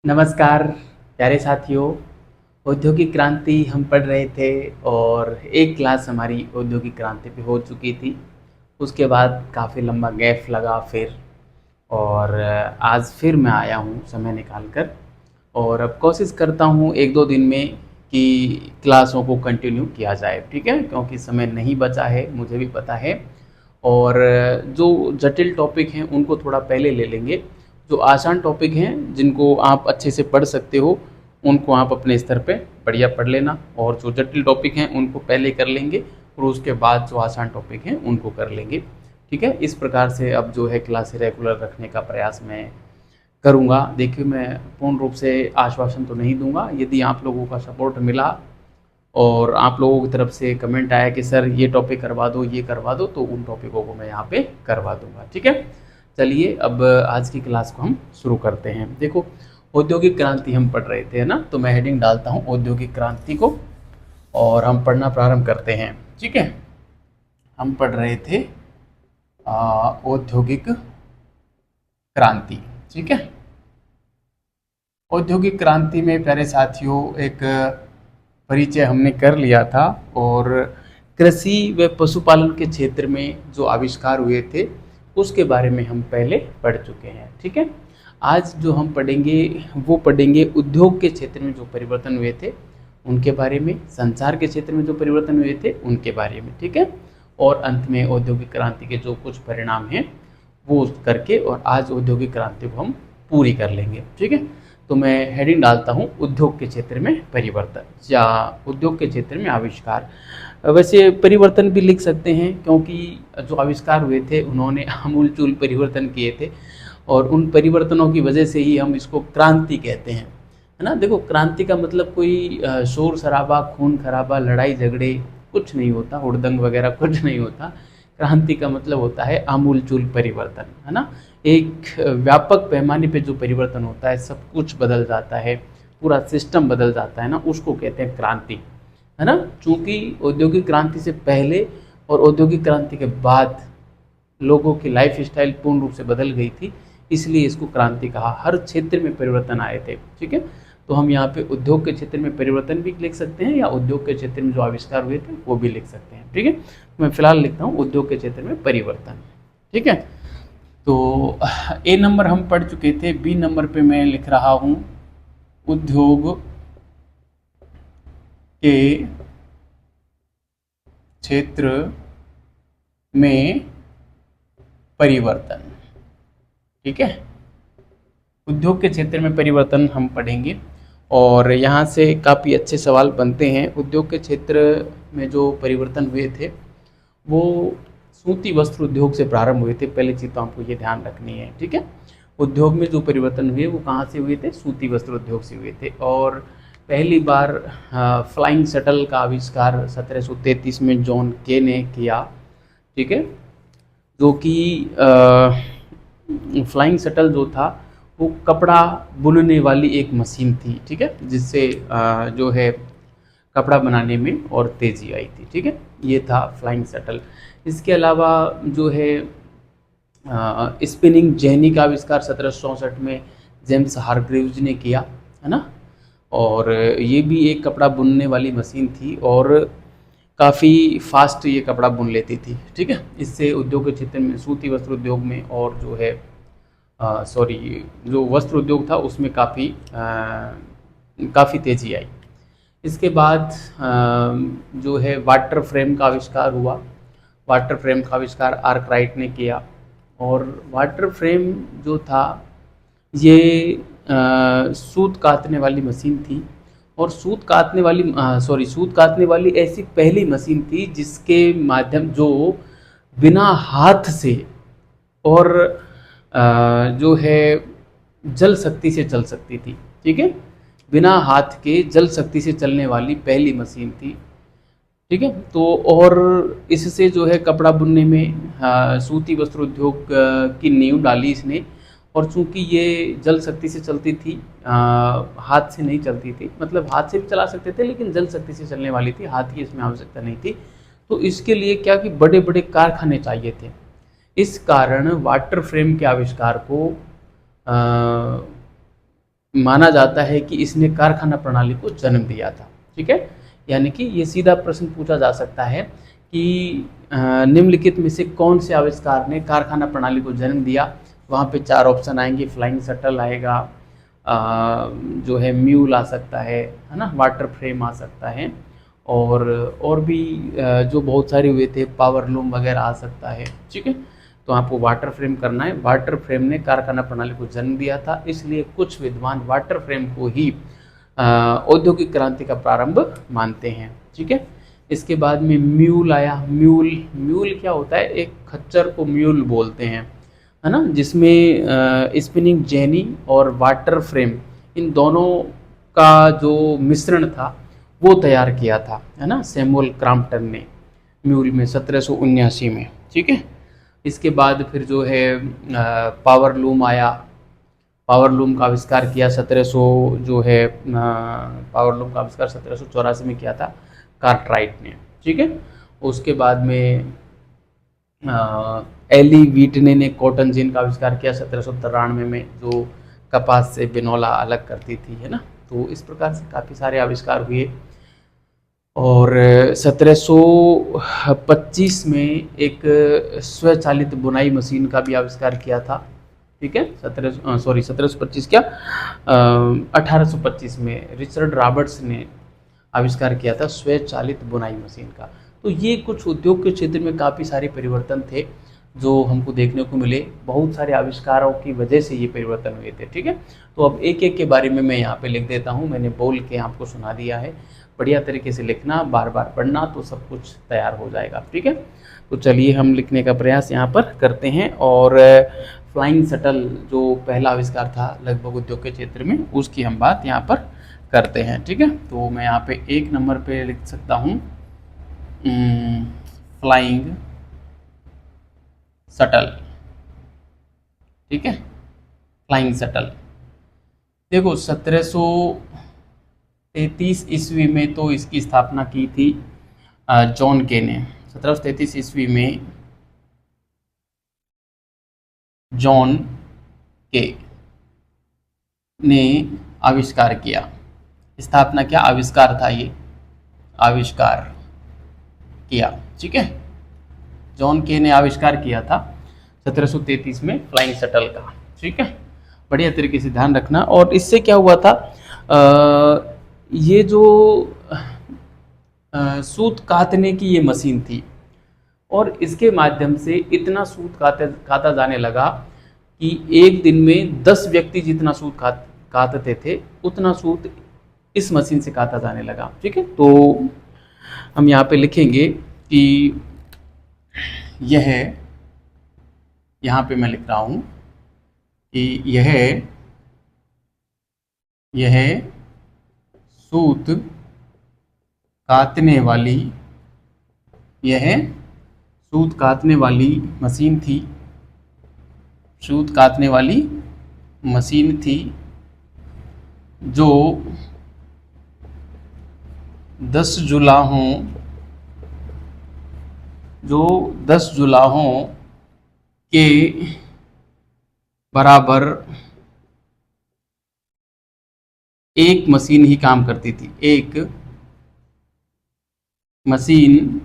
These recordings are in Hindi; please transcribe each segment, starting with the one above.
नमस्कार प्यारे साथियों। औद्योगिक क्रांति हम पढ़ रहे थे और एक क्लास हमारी औद्योगिक क्रांति पे हो चुकी थी। उसके बाद काफ़ी लंबा गैप लगा फिर, और आज फिर मैं आया हूँ समय निकाल कर, और अब कोशिश करता हूँ एक दो दिन में कि क्लासों को कंटिन्यू किया जाए, ठीक है, क्योंकि समय नहीं बचा है, मुझे भी पता है। और जो जटिल टॉपिक हैं उनको थोड़ा पहले ले लेंगे। जो आसान टॉपिक हैं जिनको आप अच्छे से पढ़ सकते हो उनको आप अपने स्तर पे बढ़िया पढ़ लेना, और जो जटिल टॉपिक हैं उनको पहले कर लेंगे और उसके बाद जो आसान टॉपिक हैं उनको कर लेंगे। ठीक है, इस प्रकार से अब जो है क्लास रेगुलर रखने का प्रयास मैं करूँगा। देखिए, मैं पूर्ण रूप से आश्वासन तो नहीं दूंगा। यदि आप लोगों का सपोर्ट मिला और आप लोगों की तरफ से कमेंट आया कि सर ये टॉपिक करवा दो, ये करवा दो, तो उन टॉपिकों को मैं यहाँ पे करवा दूंगा। ठीक है, चलिए अब आज की क्लास को हम शुरू करते हैं। देखो, औद्योगिक क्रांति हम पढ़ रहे थे, है ना, तो मैं हेडिंग डालता हूँ औद्योगिक क्रांति को और हम पढ़ना प्रारंभ करते हैं। ठीक है, हम पढ़ रहे थे औद्योगिक क्रांति। ठीक है, औद्योगिक क्रांति में प्यारे साथियों एक परिचय हमने कर लिया था, और कृषि व पशुपालन के क्षेत्र में जो आविष्कार हुए थे उसके बारे में हम पहले पढ़ चुके हैं। ठीक है, आज जो हम पढ़ेंगे वो पढ़ेंगे उद्योग के क्षेत्र में जो परिवर्तन हुए थे उनके बारे में, संचार के क्षेत्र में जो परिवर्तन हुए थे उनके बारे में। ठीक है, और अंत में औद्योगिक क्रांति के जो कुछ परिणाम हैं वो करके और आज औद्योगिक क्रांति को हम पूरी कर लेंगे। ठीक है, तो मैं हेडिंग डालता हूँ उद्योग के क्षेत्र में परिवर्तन या उद्योग के क्षेत्र में आविष्कार। वैसे परिवर्तन भी लिख सकते हैं क्योंकि जो आविष्कार हुए थे उन्होंने आमूलचूल परिवर्तन किए थे, और उन परिवर्तनों की वजह से ही हम इसको क्रांति कहते हैं, है ना। देखो, क्रांति का मतलब कोई शोर शराबा, खून खराबा, लड़ाई झगड़े कुछ नहीं होता, हुड़दंग वगैरह कुछ नहीं होता। क्रांति का मतलब होता है आमूलचूल परिवर्तन, है ना। एक व्यापक पैमाने पे जो परिवर्तन होता है, सब कुछ बदल जाता है, पूरा सिस्टम बदल जाता है ना, उसको कहते हैं क्रांति, है ना। चूंकि औद्योगिक क्रांति से पहले और औद्योगिक क्रांति के बाद लोगों की लाइफ स्टाइल पूर्ण रूप से बदल गई थी, इसलिए इसको क्रांति कहा। हर क्षेत्र में परिवर्तन आए थे। ठीक है, तो हम यहाँ पे उद्योग के क्षेत्र में परिवर्तन भी लिख सकते हैं या उद्योग के क्षेत्र में जो आविष्कार हुए थे वो भी लिख सकते हैं। ठीक है, मैं फिलहाल लिखता हूँ उद्योग के क्षेत्र में परिवर्तन। ठीक है, तो ए नंबर हम पढ़ चुके थे, बी नंबर पे मैं लिख रहा हूँ उद्योग के क्षेत्र में परिवर्तन। ठीक है, उद्योग के क्षेत्र में परिवर्तन हम पढ़ेंगे और यहाँ से काफ़ी अच्छे सवाल बनते हैं। उद्योग के क्षेत्र में जो परिवर्तन हुए थे वो सूती वस्त्र उद्योग से प्रारंभ हुए थे। पहली चीज़ तो आपको ये ध्यान रखनी है। ठीक है, उद्योग में जो परिवर्तन हुए वो कहाँ से हुए थे? सूती वस्त्र उद्योग से हुए थे। और पहली बार फ्लाइंग शटल का आविष्कार 1733 में जॉन के ने किया। ठीक है, जो कि फ्लाइंग शटल जो था वो कपड़ा बुनने वाली एक मशीन थी। ठीक है, जिससे जो है कपड़ा बनाने में और तेज़ी आई थी। ठीक है, ये था फ्लाइंग शटल। इसके अलावा जो है स्पिनिंग जेनी का आविष्कार 1764 में जेम्स हारग्रीव्स ने किया, है ना। और ये भी एक कपड़ा बुनने वाली मशीन थी और काफ़ी फास्ट ये कपड़ा बुन लेती थी। ठीक है, इससे उद्योग के क्षेत्र में, सूती वस्त्र उद्योग में और जो है सॉरी जो वस्त्र उद्योग था उसमें काफ़ी तेज़ी आई। इसके बाद जो है वाटर फ्रेम का आविष्कार हुआ। वाटर फ्रेम का आविष्कार आर्कराइट ने किया, और वाटर फ्रेम जो था ये सूत कातने वाली मशीन थी। और सूत कातने वाली ऐसी पहली मशीन थी जिसके माध्यम जो बिना हाथ से और जो है जल शक्ति से चल सकती थी। ठीक है, बिना हाथ के जल शक्ति से चलने वाली पहली मशीन थी। ठीक है, तो और इससे जो है कपड़ा बुनने में सूती वस्त्र उद्योग की नींव डाली इसने। और चूंकि ये जल शक्ति से चलती थी, हाथ से नहीं चलती थी, मतलब हाथ से भी चला सकते थे लेकिन जल शक्ति से चलने वाली थी, हाथ की इसमें आवश्यकता नहीं थी। तो इसके लिए क्या कि बड़े बड़े कारखाने चाहिए थे। इस कारण वाटर फ्रेम के आविष्कार को माना जाता है कि इसने कारखाना प्रणाली को जन्म दिया था। ठीक है, यानी कि ये सीधा प्रश्न पूछा जा सकता है कि निम्नलिखित में से कौन से आविष्कार ने कारखाना प्रणाली को जन्म दिया। वहाँ पे 4 ऑप्शन आएंगे, फ्लाइंग शटल आएगा, जो है म्यूल आ सकता है ना, वाटर फ्रेम आ सकता है, और भी जो बहुत सारे हुए थे, पावर लूम वगैरह आ सकता है। ठीक है, तो आपको वाटर फ्रेम करना है। वाटर फ्रेम ने कारखाना प्रणाली को जन्म दिया था, इसलिए कुछ विद्वान वाटर फ्रेम को ही औद्योगिक क्रांति का प्रारंभ मानते हैं। ठीक है, इसके बाद में म्यूल आया। म्यूल म्यूल क्या होता है, एक खच्चर को म्यूल बोलते हैं, है ना, जिसमें स्पिनिंग जेनी और वाटर फ्रेम इन दोनों का जो मिश्रण था वो तैयार किया था, है ना, सैमुअल क्रॉम्पटन ने म्यूल में 1779 में। ठीक है, इसके बाद फिर जो है पावर लूम आया। पावर लूम का आविष्कार किया 1700 जो है पावर लूम का आविष्कार 1784 में किया था कार्टराइट ने। ठीक है, उसके बाद में एली व्हिटने ने कॉटन जिन का आविष्कार किया 1793 में, जो कपास से बिनौला अलग करती थी, है ना। तो इस प्रकार से काफ़ी सारे आविष्कार हुए। और 1725 में एक स्वचालित बुनाई मशीन का भी आविष्कार किया था। ठीक है, 1725 क्या 1825 में रिचर्ड रॉबर्ट्स ने आविष्कार किया था स्वचालित बुनाई मशीन का। तो ये कुछ उद्योग के क्षेत्र में काफ़ी सारे परिवर्तन थे जो हमको देखने को मिले। बहुत सारे आविष्कारों की वजह से ये परिवर्तन हुए थे। ठीक है, तो अब एक एक के बारे में मैं यहाँ पे लिख देता हूँ। मैंने बोल के आपको सुना दिया है, बढ़िया तरीके से लिखना, बार बार पढ़ना, तो सब कुछ तैयार हो जाएगा। ठीक है, तो चलिए हम लिखने का प्रयास यहाँ पर करते हैं। और फ्लाइंग शटल जो पहला आविष्कार था लगभग उद्योग के क्षेत्र में, उसकी हम बात यहाँ पर करते हैं। ठीक है, तो मैं यहाँ पे 1 नंबर पे लिख सकता हूँ फ्लाइंग शटल। ठीक है, फ्लाइंग शटल देखो 1733 ईस्वी में तो इसकी स्थापना की थी जॉन के ने। 1733 ईस्वी में जॉन के ने आविष्कार किया। स्थापना क्या, आविष्कार था, ये आविष्कार किया। ठीक है, जॉन के ने आविष्कार किया था 1733 में फ्लाइंग शटल का। ठीक है, बढ़िया तरीके से ध्यान रखना। और इससे क्या हुआ था, ये जो सूत काटने की ये मशीन थी, और इसके माध्यम से इतना सूत काटा जाने लगा कि एक दिन में 10 व्यक्ति जितना सूत काटते थे उतना सूत इस मशीन से काटा जाने लगा। ठीक है, तो हम यहाँ पे लिखेंगे कि यहाँ पे मैं लिख रहा हूँ कि यह सूत काटने वाली मशीन थी। सूत काटने वाली मशीन थी जो 10 जुलाहों के बराबर एक मशीन ही काम करती थी। एक मशीन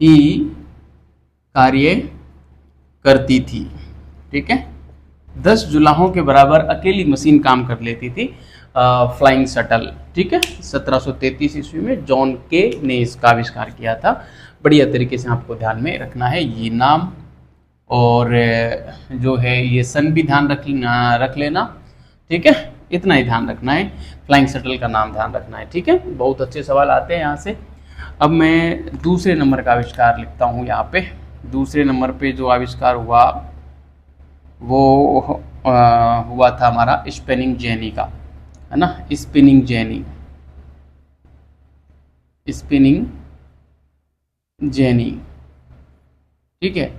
ही कार्य करती थी। ठीक है, 10 जुलाहों के बराबर अकेली मशीन काम कर लेती थी फ्लाइंग शटल। ठीक है, 1733 ईस्वी में जॉन के ने इसका आविष्कार किया था। बढ़िया तरीके से आपको ध्यान में रखना है ये नाम, और जो है ये सन भी ध्यान रख लेना। ठीक है, इतना ही ध्यान रखना है, फ्लाइंग शटल का नाम ध्यान रखना है। ठीक है, बहुत अच्छे सवाल आते हैं यहाँ से। अब मैं दूसरे नंबर का आविष्कार लिखता हूँ यहाँ पे। दूसरे नंबर पे जो आविष्कार हुआ वो हुआ था हमारा स्पिनिंग जेनी का, है ना, स्पिनिंग जेनी। ठीक है,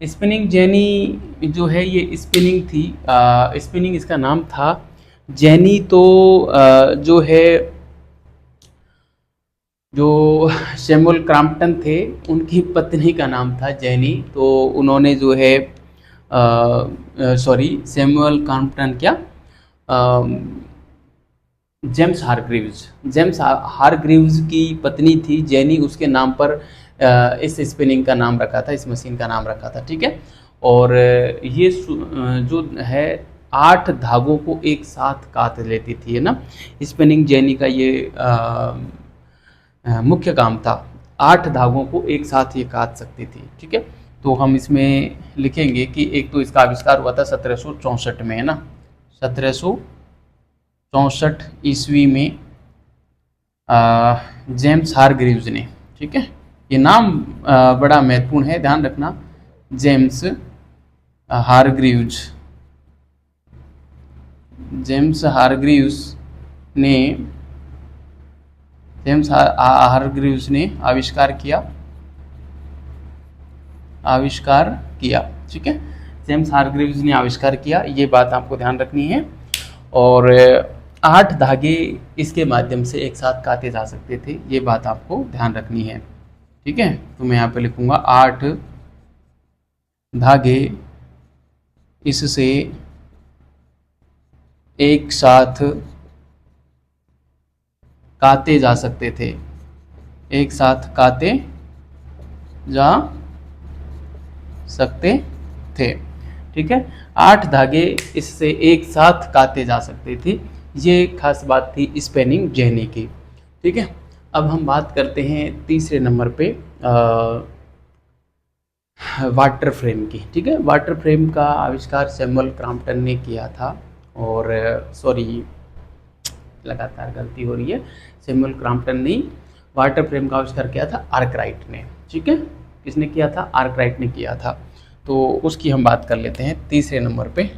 स्पिनिंग जेनी जो है ये स्पिनिंग थी, स्पिनिंग इसका नाम था। जेनी तो जो है जो सैमुअल क्रॉम्पटन थे उनकी पत्नी का नाम था जेनी। तो उन्होंने जो है सैमुअल क्रॉम्पटन क्या जेम्स हारग्रीव्स। जेम्स हारग्रीव्स की पत्नी थी जेनी, उसके नाम पर इस स्पिनिंग का नाम रखा था, इस मशीन का नाम रखा था, ठीक है। और ये जो है 8 धागों को एक साथ काट लेती थी, है ना। स्पिनिंग जेनी का ये मुख्य काम था, 8 धागों को एक साथ ये काट सकती थी, ठीक है। तो हम इसमें लिखेंगे कि एक तो इसका आविष्कार हुआ था 1764 में, है ना, 1764 ईस्वी में जेम्स हारग्रीव्स ने, ठीक है। ये नाम बड़ा महत्वपूर्ण है, ध्यान रखना, जेम्स हारग्रीव्स। जेम्स हारग्रीव्स ने हारग्रीव्स ने आविष्कार किया, ठीक है। जेम्स हारग्रीव्स ने आविष्कार किया, ये बात आपको ध्यान रखनी है। और 8 धागे इसके माध्यम से एक साथ काटे जा सकते थे, ये बात आपको ध्यान रखनी है, ठीक है। तो मैं यहाँ पे लिखूंगा 8 धागे इससे एक साथ काटे जा सकते थे, एक साथ काटे जा सकते थे, ठीक है। 8 धागे इससे एक साथ काटे जा सकते थे, ये खास बात थी स्पेनिंग जेनी की, ठीक है। अब हम बात करते हैं तीसरे नंबर पे वाटर फ्रेम की, ठीक है। वाटर फ्रेम का आविष्कार सैमुअल क्रॉम्पटन ने किया था, और सॉरी लगातार गलती हो रही है, सैमुअल क्रॉम्पटन ने वाटर फ्रेम का आविष्कार किया था आर्कराइट ने, ठीक है। किसने किया था? आर्कराइट ने किया था। तो उसकी हम बात कर लेते हैं तीसरे नंबर पे,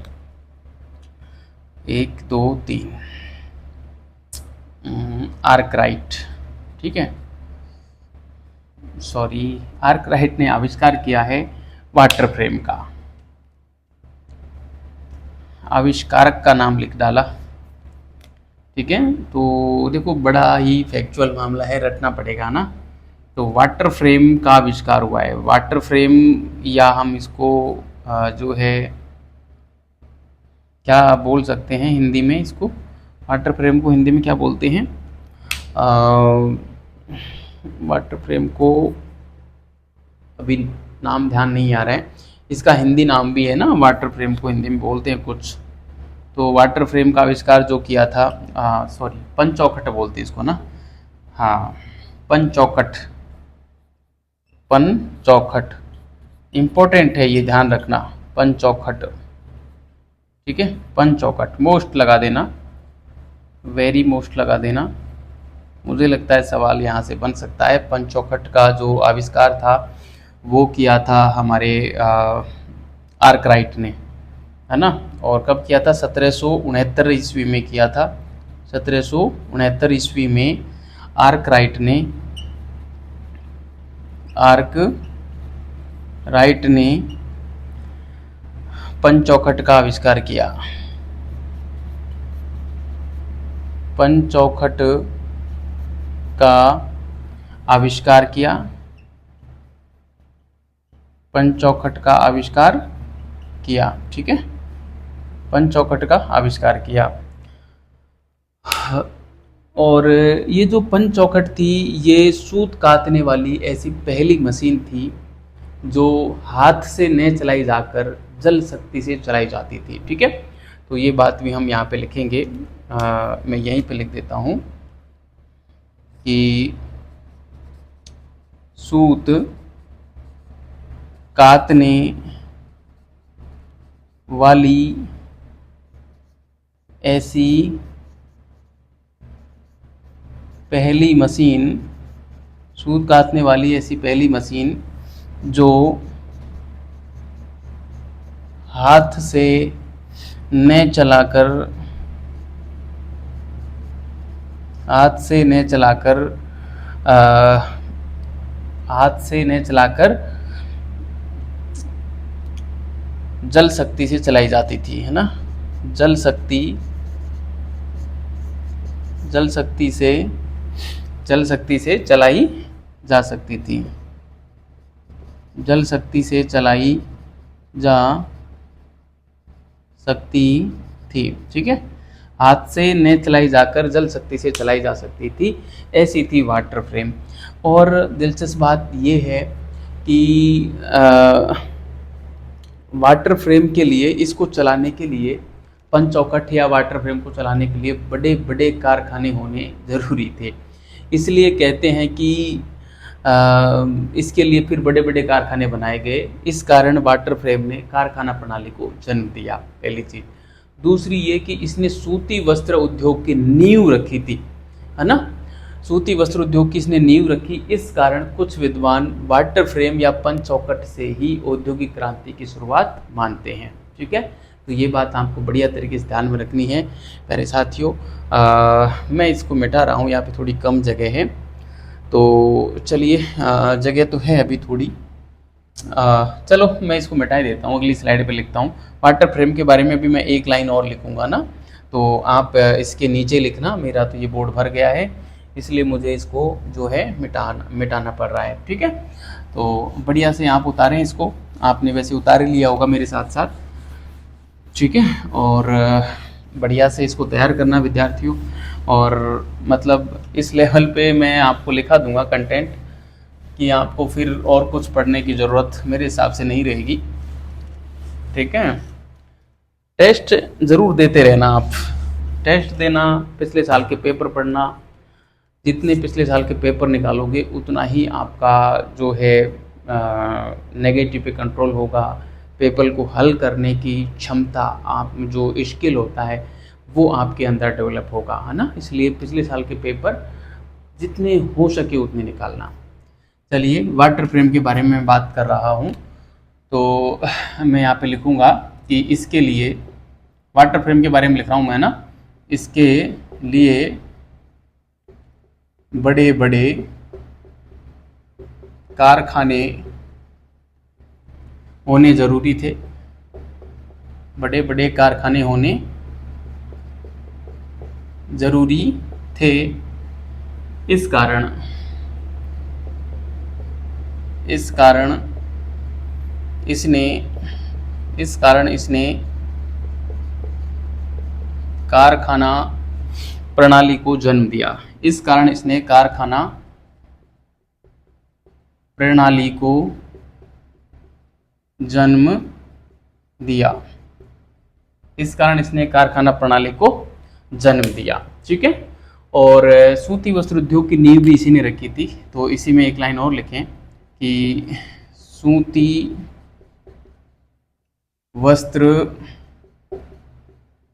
1 2 3 आर्कराइट, ठीक है। सॉरी, आर्कराइट ने आविष्कार किया है वाटर फ्रेम का, आविष्कारक का नाम लिख डाला, ठीक है। तो देखो बड़ा ही फैक्चुअल मामला है, रटना पड़ेगा ना। तो वाटर फ्रेम का आविष्कार हुआ है, वाटर फ्रेम, या हम इसको जो है क्या बोल सकते हैं हिंदी में, इसको वाटर फ्रेम को हिंदी में क्या बोलते हैं? वाटर फ्रेम को अभी नाम ध्यान नहीं आ रहा है, इसका हिंदी नाम भी है ना, वाटर फ्रेम को हिंदी में बोलते हैं कुछ। तो वाटर फ्रेम का आविष्कार जो किया था, सॉरी, पंचौखट बोलते हैं इसको ना, हाँ, पंचौखट, पंचौखट इम्पोर्टेंट है, ये ध्यान रखना, पंचौखट, ठीक है। पंचौखट मोस्ट लगा देना, वेरी मोस्ट लगा देना, मुझे लगता है सवाल यहाँ से बन सकता है। पंचौखट का जो आविष्कार था वो किया था हमारे आर्कराइट ने, है ना। और कब किया था? 1769 ईस्वी में किया था, 1769 ईस्वी में आर्कराइट ने पंचौखट का आविष्कार किया, पंचौखट का आविष्कार किया, पंचौखट का आविष्कार किया, ठीक है, पंचौखट का आविष्कार किया। और ये जो पंचौखट थी, ये सूत काटने वाली ऐसी पहली मशीन थी जो हाथ से न चलाई जाकर जल शक्ति से चलाई जाती थी, ठीक है। तो ये बात भी हम यहाँ पे लिखेंगे, मैं यहीं पे लिख देता हूँ कि सूत काटने वाली ऐसी पहली मशीन, सूत काटने वाली ऐसी पहली मशीन जो हाथ से न चलाकर हाथ से न चलाकर जल शक्ति से चलाई जाती थी, है ना। जल शक्ति से चलाई जा सकती थी, जल शक्ति से चलाई जा सकती थी, ठीक है। हाथ से न चलाई जाकर जल शक्ति से चलाई जा सकती थी, ऐसी थी वाटर फ्रेम। और दिलचस्प बात ये है कि वाटर फ्रेम के लिए, इसको चलाने के लिए, पंचचौखट या वाटर फ्रेम को चलाने के लिए बड़े बड़े कारखाने होने ज़रूरी थे। इसलिए कहते हैं कि इसके लिए फिर बड़े बड़े कारखाने बनाए गए। इस कारण वाटर फ्रेम ने कारखाना प्रणाली को जन्म दिया, पहली चीज़। दूसरी ये कि इसने सूती वस्त्र उद्योग की नींव रखी थी, है ना। सूती वस्त्र उद्योग की इसने नींव रखी। इस कारण कुछ विद्वान वाटर फ्रेम या पंचचौखट से ही औद्योगिक क्रांति की शुरुआत मानते हैं। ठीक है, तो ये बात आपको बढ़िया तरीके से ध्यान में रखनी है प्यारे साथियों। मैं इसको मिटा रहा हूँ, यहाँ पे थोड़ी कम जगह है, तो चलिए, जगह तो है अभी थोड़ी, चलो मैं इसको मिटा ही देता हूँ, अगली स्लाइड पे लिखता हूँ। वाटर फ्रेम के बारे में भी मैं एक लाइन और लिखूँगा ना, तो आप इसके नीचे लिखना। मेरा तो ये बोर्ड भर गया है, इसलिए मुझे इसको जो है मिटाना पड़ रहा है। ठीक है, तो बढ़िया से आप उतारें इसको, आपने वैसे उतार ही लिया होगा मेरे साथ साथ। ठीक है, और बढ़िया से इसको तैयार करना विद्यार्थियों। और मतलब इस लेवल पे मैं आपको लिखा दूंगा कंटेंट कि आपको फिर और कुछ पढ़ने की ज़रूरत मेरे हिसाब से नहीं रहेगी। ठीक है, टेस्ट ज़रूर देते रहना आप, टेस्ट देना, पिछले साल के पेपर पढ़ना। जितने पिछले साल के पेपर निकालोगे उतना ही आपका जो है नेगेटिव पे कंट्रोल होगा। पेपर को हल करने की क्षमता, आप जो स्किल होता है वो आपके अंदर डेवलप होगा, है ना। इसलिए पिछले साल के पेपर जितने हो सके उतने निकालना। चलिए, वाटर फ्रेम के बारे में बात कर रहा हूँ, तो मैं यहाँ पे लिखूँगा कि इसके लिए, वाटर फ्रेम के बारे में लिख रहा हूँ मैं ना, इसके लिए बड़े बड़े कारखाने होने ज़रूरी थे, बड़े बड़े कारखाने होने ज़रूरी थे। इस कारण इसने कारखाना प्रणाली को जन्म दिया। इस कारण इसने कारखाना प्रणाली को जन्म दिया। इस कारण इसने कारखाना प्रणाली को जन्म दिया। ठीक है, और सूती वस्त्र उद्योग की नींव भी इसी ने रखी थी। तो इसी में एक लाइन और लिखें कि सूती वस्त्र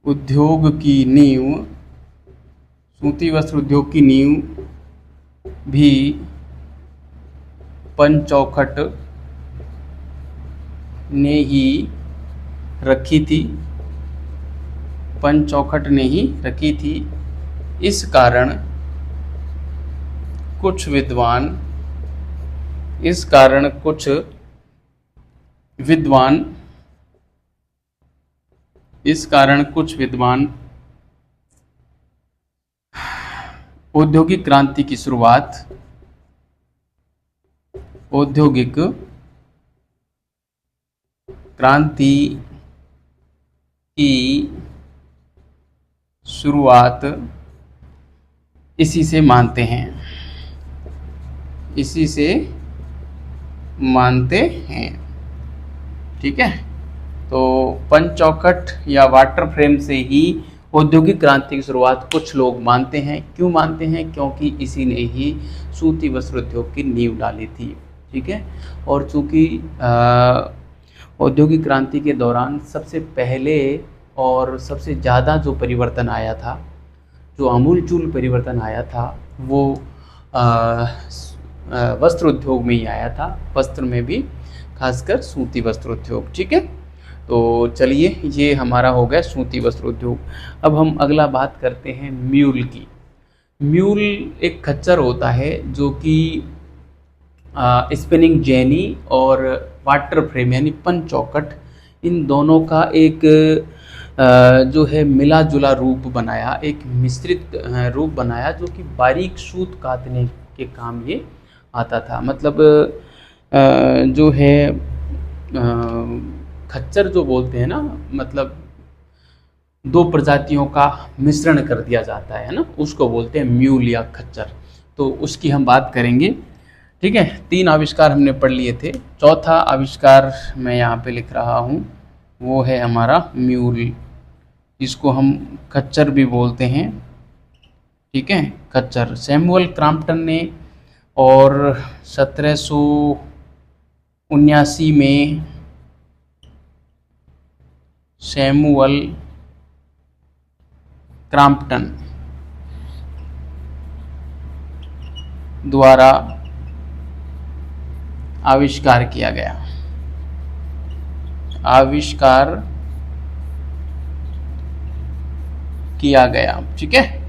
उद्योग की नींव भी पंचचौखट ने ही रखी थी। इस कारण कुछ विद्वान औद्योगिक क्रांति की शुरुआत इसी से मानते हैं। ठीक है, तो पंचचौखट या वाटर फ्रेम से ही औद्योगिक क्रांति की शुरुआत कुछ लोग मानते हैं। क्यों मानते हैं? क्योंकि इसी ने ही सूती वस्त्र उद्योग की नींव डाली थी। ठीक है, और चूँकि औद्योगिक क्रांति के दौरान सबसे पहले और सबसे ज़्यादा जो परिवर्तन आया था, जो आमूलचूल परिवर्तन आया था, वो वस्त्र उद्योग में ही आया था, वस्त्र में भी, खासकर सूती वस्त्र उद्योग। ठीक है, तो चलिए, ये हमारा हो गया सूती वस्त्र उद्योग। अब हम अगला बात करते हैं म्यूल की। म्यूल एक खच्चर होता है जो कि स्पिनिंग जेनी और वाटर फ्रेम यानी पंचचौखट, इन दोनों का एक जो है मिला जुला रूप बनाया, एक मिश्रित रूप बनाया, जो कि बारीक सूत काटने के काम ये आता था। मतलब जो है खच्चर जो बोलते हैं ना, मतलब दो प्रजातियों का मिश्रण कर दिया जाता है ना, उसको बोलते हैं म्यूल या खच्चर। तो उसकी हम बात करेंगे। ठीक है, 3 आविष्कार हमने पढ़ लिए थे। चौथा आविष्कार मैं यहाँ पे लिख रहा हूँ, वो है हमारा म्यूल, जिसको हम खच्चर भी बोलते हैं। ठीक है, खच्चर सैमुअल क्रॉम्पटन ने और 1779 में सैमुअल क्रॉम्पटन द्वारा आविष्कार किया गया। आविष्कार किया गया, ठीक है,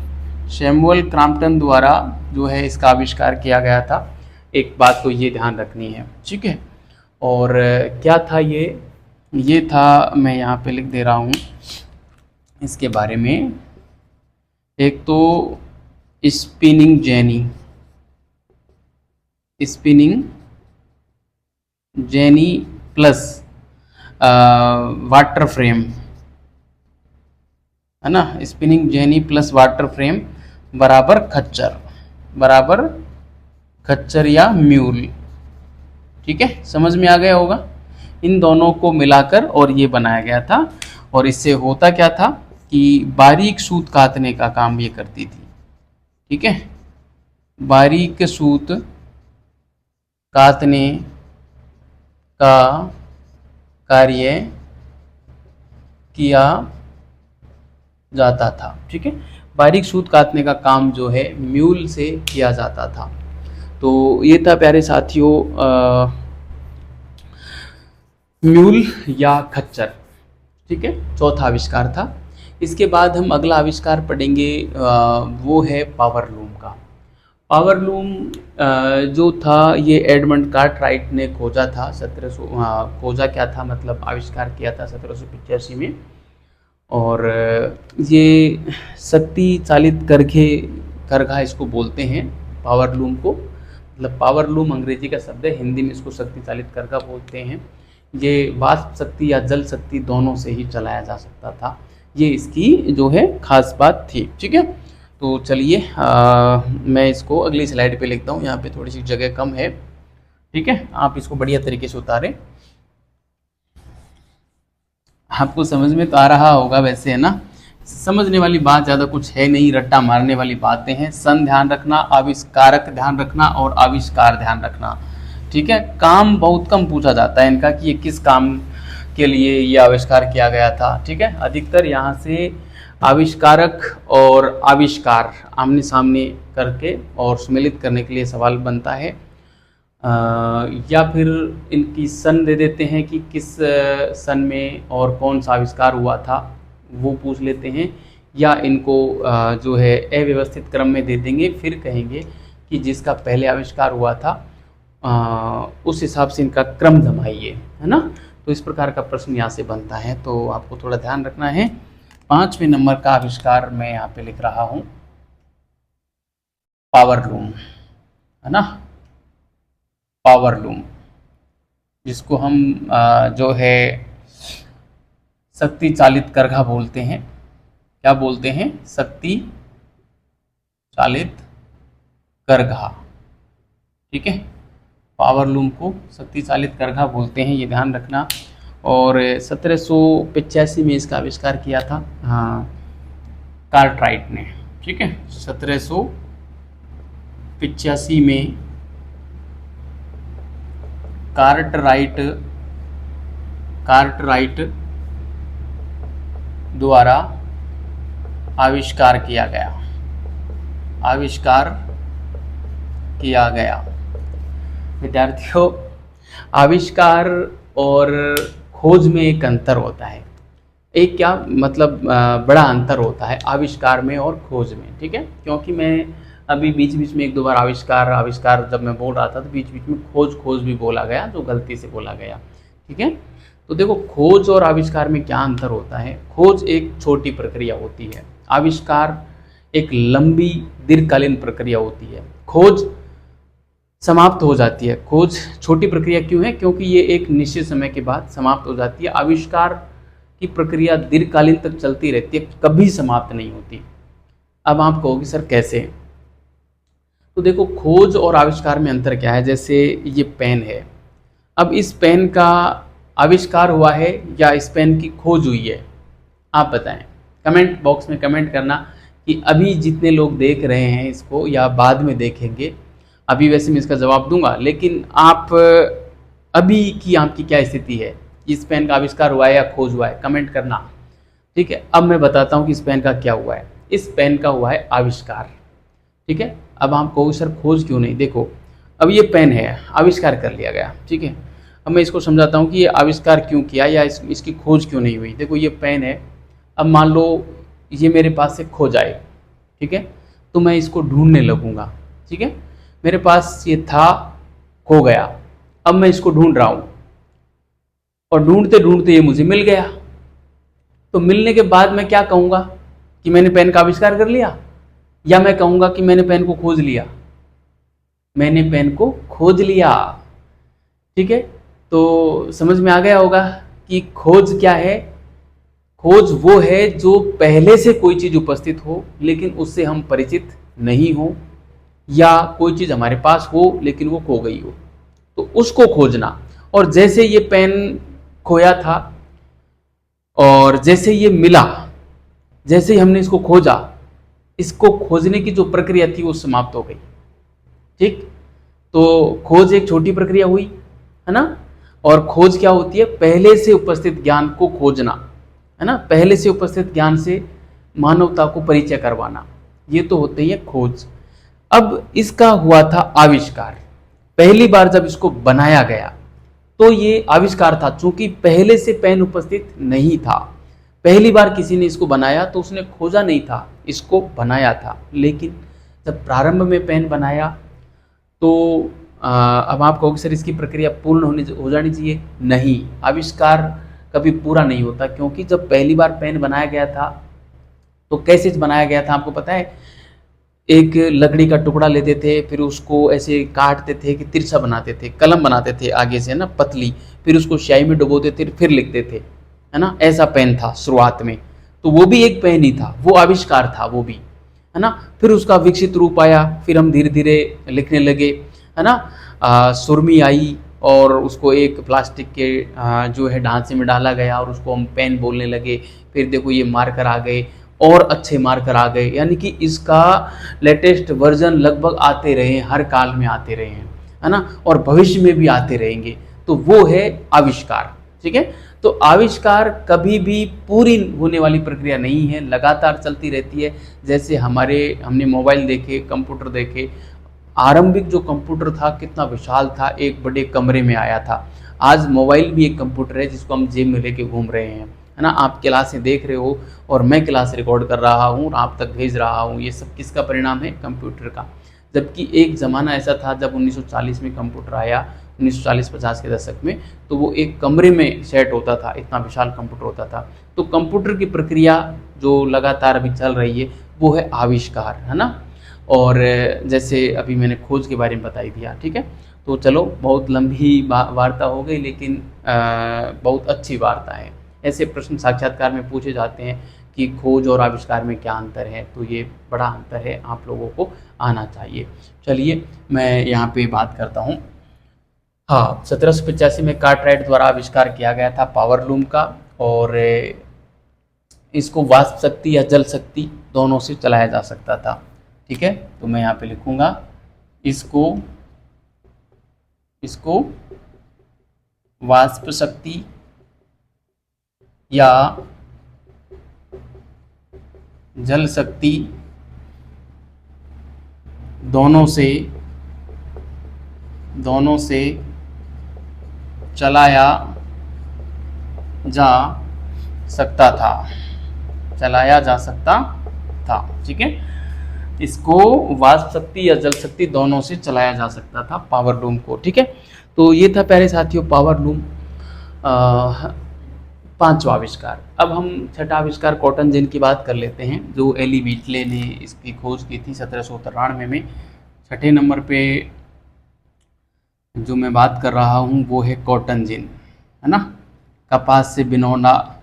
सैमुअल क्रॉम्पटन द्वारा जो है इसका आविष्कार किया गया था। एक बात तो ये ध्यान रखनी है, ठीक है। और क्या था ये था, मैं यहाँ पे लिख दे रहा हूँ इसके बारे में। एक तो spinning jenny plus water frame, है ना, spinning jenny plus water frame बराबर खच्चर या म्यूल। ठीक है, समझ में आ गया होगा। इन दोनों को मिलाकर और ये बनाया गया था। और इससे होता क्या था कि बारीक सूत काटने का काम ये करती थी। ठीक है, बारीक सूत काटने का कार्य किया जाता था। ठीक है, बारीक सूत काटने का काम जो है म्यूल से किया जाता था। तो ये था प्यारे साथियों म्यूल या खच्चर। ठीक है, चौथा आविष्कार था। इसके बाद हम अगला आविष्कार पढ़ेंगे, वो है पावर लूम का। पावर लूम जो था ये एडमंड कार्टराइट ने खोजा था। 1700 खोजा क्या था, मतलब आविष्कार किया था 1785 में। और ये शक्ति चालित करघा इसको बोलते हैं, पावर लूम को। मतलब पावर लूम अंग्रेजी का शब्द है, हिंदी में इसको शक्ति चालित करघा बोलते हैं। ये वाष्प शक्ति या जल शक्ति दोनों से ही चलाया जा सकता था। ये इसकी जो है खास बात थी। ठीक है, तो चलिए मैं इसको अगली स्लाइड पे लिखता हूँ। यहाँ पे थोड़ी सी जगह कम है। ठीक है, आप इसको बढ़िया तरीके से उतारें। आपको समझ में तो आ रहा होगा वैसे, है ना। समझने वाली बात ज़्यादा कुछ है नहीं, रट्टा मारने वाली बातें हैं। सन ध्यान रखना, आविष्कारक ध्यान रखना और आविष्कार ध्यान रखना। ठीक है, काम बहुत कम पूछा जाता है इनका कि ये किस काम के लिए ये आविष्कार किया गया था। ठीक है, अधिकतर यहाँ से आविष्कारक और आविष्कार आमने सामने करके और सम्मिलित करने के लिए सवाल बनता है। या फिर इनकी सन दे देते हैं कि किस सन में और कौन सा आविष्कार हुआ था, वो पूछ लेते हैं। या इनको जो है अव्यवस्थित क्रम में दे देंगे, फिर कहेंगे कि जिसका पहले आविष्कार हुआ था उस हिसाब से इनका क्रम जमाइए, है ना। तो इस प्रकार का प्रश्न यहाँ से बनता है, तो आपको थोड़ा ध्यान रखना है। 5वें नंबर का आविष्कार मैं यहाँ पे लिख रहा हूँ, पावर लूम, है ना। पावर लूम जिसको हम जो है शक्ति चालित करघा बोलते हैं। क्या बोलते हैं? शक्ति चालित करघा। ठीक है, पावर लूम को शक्ति चालित करघा बोलते हैं, ये ध्यान रखना। और 1785 में इसका आविष्कार किया था कार्टराइट ने। ठीक है, 1785 में कार्टराइट द्वारा आविष्कार किया गया। विद्यार्थियों, आविष्कार और खोज में एक अंतर होता है। एक क्या मतलब बड़ा अंतर होता है आविष्कार में और खोज में। ठीक है, क्योंकि मैं अभी बीच बीच में 1-2 बार आविष्कार जब मैं बोल रहा था तो बीच बीच में खोज भी बोला गया, जो गलती से बोला गया। ठीक है, तो देखो खोज और आविष्कार में क्या अंतर होता है। खोज एक छोटी प्रक्रिया होती है, आविष्कार एक लंबी दीर्घकालीन प्रक्रिया होती है। खोज समाप्त हो जाती है। खोज छोटी प्रक्रिया क्यों है? क्योंकि ये एक निश्चित समय के बाद समाप्त हो जाती है। आविष्कार की प्रक्रिया दीर्घकालीन तक चलती रहती है, कभी समाप्त नहीं होती। अब आप कहोगे सर कैसे? तो देखो, खोज और आविष्कार में अंतर क्या है। जैसे ये पेन है, अब इस पेन का आविष्कार हुआ है या इस पेन की खोज हुई है? आप बताएं, कमेंट बॉक्स में कमेंट करना कि अभी जितने लोग देख रहे हैं इसको या बाद में देखेंगे। अभी वैसे मैं इसका जवाब दूंगा, लेकिन आप अभी की आपकी क्या स्थिति है? इस पेन का आविष्कार हुआ है या खोज हुआ है? कमेंट करना, ठीक है। अब मैं बताता हूँ कि इस पेन का क्या हुआ है। इस पेन का हुआ है आविष्कार, ठीक है। अब आप कहोगे सर खोज क्यों नहीं? देखो, अब ये पेन है, आविष्कार कर लिया गया, ठीक है। अब मैं इसको समझाता हूँ कि ये आविष्कार क्यों किया या इसकी खोज क्यों नहीं हुई। देखो, ये पेन है, अब मान लो ये मेरे पास से खो जाए, ठीक है, तो मैं इसको ढूंढने लगूंगा, ठीक है। मेरे पास ये था, खो गया, अब मैं इसको ढूंढ रहा हूँ और ढूंढते ढूंढते ये मुझे मिल गया। तो मिलने के बाद मैं क्या कहूँगा कि मैंने पेन का आविष्कार कर लिया, या मैं कहूँगा कि मैंने पेन को खोज लिया? मैंने पेन को खोज लिया, ठीक है। तो समझ में आ गया होगा कि खोज क्या है। खोज वो है जो पहले से कोई चीज़ उपस्थित हो लेकिन उससे हम परिचित नहीं हो, या कोई चीज़ हमारे पास हो लेकिन वो खो गई हो, तो उसको खोजना। और जैसे ये पेन खोया था और जैसे ये मिला, जैसे ही हमने इसको खोजा, इसको खोजने की जो प्रक्रिया थी वो समाप्त हो गई, ठीक। तो खोज एक छोटी प्रक्रिया हुई, है ना। और खोज क्या होती है? पहले से उपस्थित ज्ञान को खोजना, है ना। पहले से उपस्थित ज्ञान से मानवता को परिचय करवाना, ये तो होते ही है खोज। अब इसका हुआ था आविष्कार। पहली बार जब इसको बनाया गया तो ये आविष्कार था, चूंकि पहले से पेन उपस्थित नहीं था। पहली बार किसी ने इसको बनाया तो उसने खोजा नहीं था, इसको बनाया था। लेकिन जब प्रारंभ में पेन बनाया तो अब आप कहोगे सर इसकी प्रक्रिया पूर्ण हो जानी चाहिए। नहीं, आविष्कार कभी पूरा नहीं होता, क्योंकि जब पहली बार पेन बनाया गया था तो कैसे बनाया गया था आपको पता है? एक लकड़ी का टुकड़ा लेते थे, फिर उसको ऐसे काटते थे कि तिरछा बनाते थे, कलम बनाते थे आगे से, ना, पतली, फिर उसको स्याही में डुबोते थे, फिर लिखते थे, है ना। ऐसा पेन था शुरुआत में, तो वो भी एक पेन ही था, वो आविष्कार था वो भी, है ना। फिर उसका विकसित रूप आया, फिर हम धीरे धीरे लिखने लगे, है ना। सुरमी आई और उसको एक प्लास्टिक के जो है ढांचे में डाला गया और उसको हम पेन बोलने लगे। फिर देखो ये मार्कर आ गए और अच्छे मार्कर आ गए, यानी कि इसका लेटेस्ट वर्जन लगभग आते रहे, हर काल में आते रहे हैं, है ना, और भविष्य में भी आते रहेंगे। तो वो है आविष्कार, ठीक है। तो आविष्कार कभी भी पूरी होने वाली प्रक्रिया नहीं है, लगातार चलती रहती है। जैसे हमने मोबाइल देखे, कंप्यूटर देखे, आरंभिक जो कंप्यूटर था कितना विशाल था, एक बड़े कमरे में आया था। आज मोबाइल भी एक कंप्यूटर है जिसको हम जेब में लेके घूम रहे हैं, है ना। आप क्लासें देख रहे हो और मैं क्लास रिकॉर्ड कर रहा हूँ और आप तक भेज रहा हूँ, ये सब किसका परिणाम है? कंप्यूटर का। जबकि एक ज़माना ऐसा था जब 1940 में कंप्यूटर आया, 1940-50 के दशक में, तो वो एक कमरे में सेट होता था, इतना विशाल कंप्यूटर होता था। तो कंप्यूटर की प्रक्रिया जो लगातार अभी चल रही है वो है आविष्कार, है ना। और जैसे अभी मैंने खोज के बारे में बताई दिया, ठीक है। तो चलो, बहुत लंबी वार्ता हो गई, लेकिन बहुत अच्छी वार्ता है। ऐसे प्रश्न साक्षात्कार में पूछे जाते हैं कि खोज और आविष्कार में क्या अंतर है, तो ये बड़ा अंतर है, आप लोगों को आना चाहिए। चलिए मैं यहाँ पे बात करता हूँ। हाँ, 1785 में कार्टराइट द्वारा आविष्कार किया गया था पावर लूम का, और इसको वाष्प शक्ति या जल शक्ति दोनों से चलाया जा सकता था, ठीक है। तो मैं यहाँ पे लिखूंगा इसको वाष्प शक्ति या जल शक्ति दोनों से चलाया जा सकता था, ठीक है। इसको वाष्प शक्ति या जल शक्ति दोनों से चलाया जा सकता था, पावर लूम को, ठीक है। तो ये था प्यारे साथियों पावर लूम, पांचवा आविष्कार। अब हम छठा आविष्कार कॉटन जिन की बात कर लेते हैं, जो एली व्हीटले ने इसकी खोज की थी 1793 में। छठे नंबर पे जो मैं बात कर रहा हूँ वो है कॉटन जिन, है ना। कपास से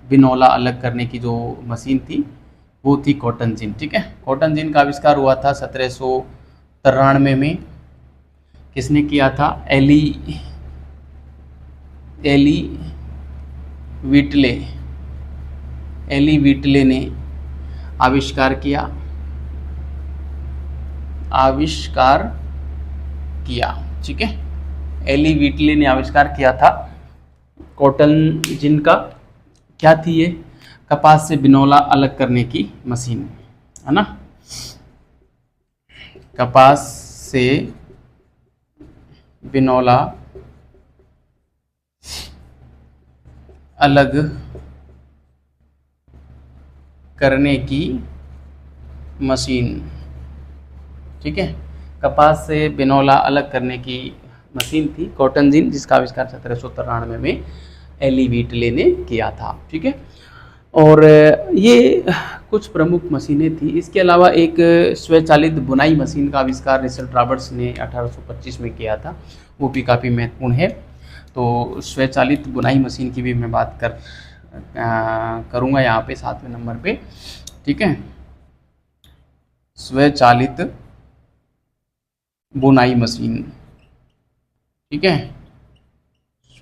बिनौला अलग करने की जो मशीन थी वो थी कॉटन जिन। ठीक है, कॉटन जिन का आविष्कार हुआ था 1793 में। किसने किया था? एली व्हिटले। एली व्हिटले ने आविष्कार किया। ठीक है, एली व्हिटले ने आविष्कार किया था कॉटन जिन का। क्या थी ये? कपास से बिनौला अलग करने की मशीन, है ना। कपास से बिनौला अलग करने की मशीन। ठीक है, कपास से बिनौला अलग करने की मशीन थी कॉटन जिन, जिसका आविष्कार 1793 में एली व्हिटले ने किया था। ठीक है, और ये कुछ प्रमुख मशीनें थी। इसके अलावा एक स्वचालित बुनाई मशीन का आविष्कार रिचर्ड रॉबर्ट्स ने 1825 में किया था, वो भी काफ़ी महत्वपूर्ण है। तो स्वचालित बुनाई मशीन की भी मैं बात करूँगा यहाँ पे 7वें नंबर पे। ठीक है, स्वचालित बुनाई मशीन। ठीक है,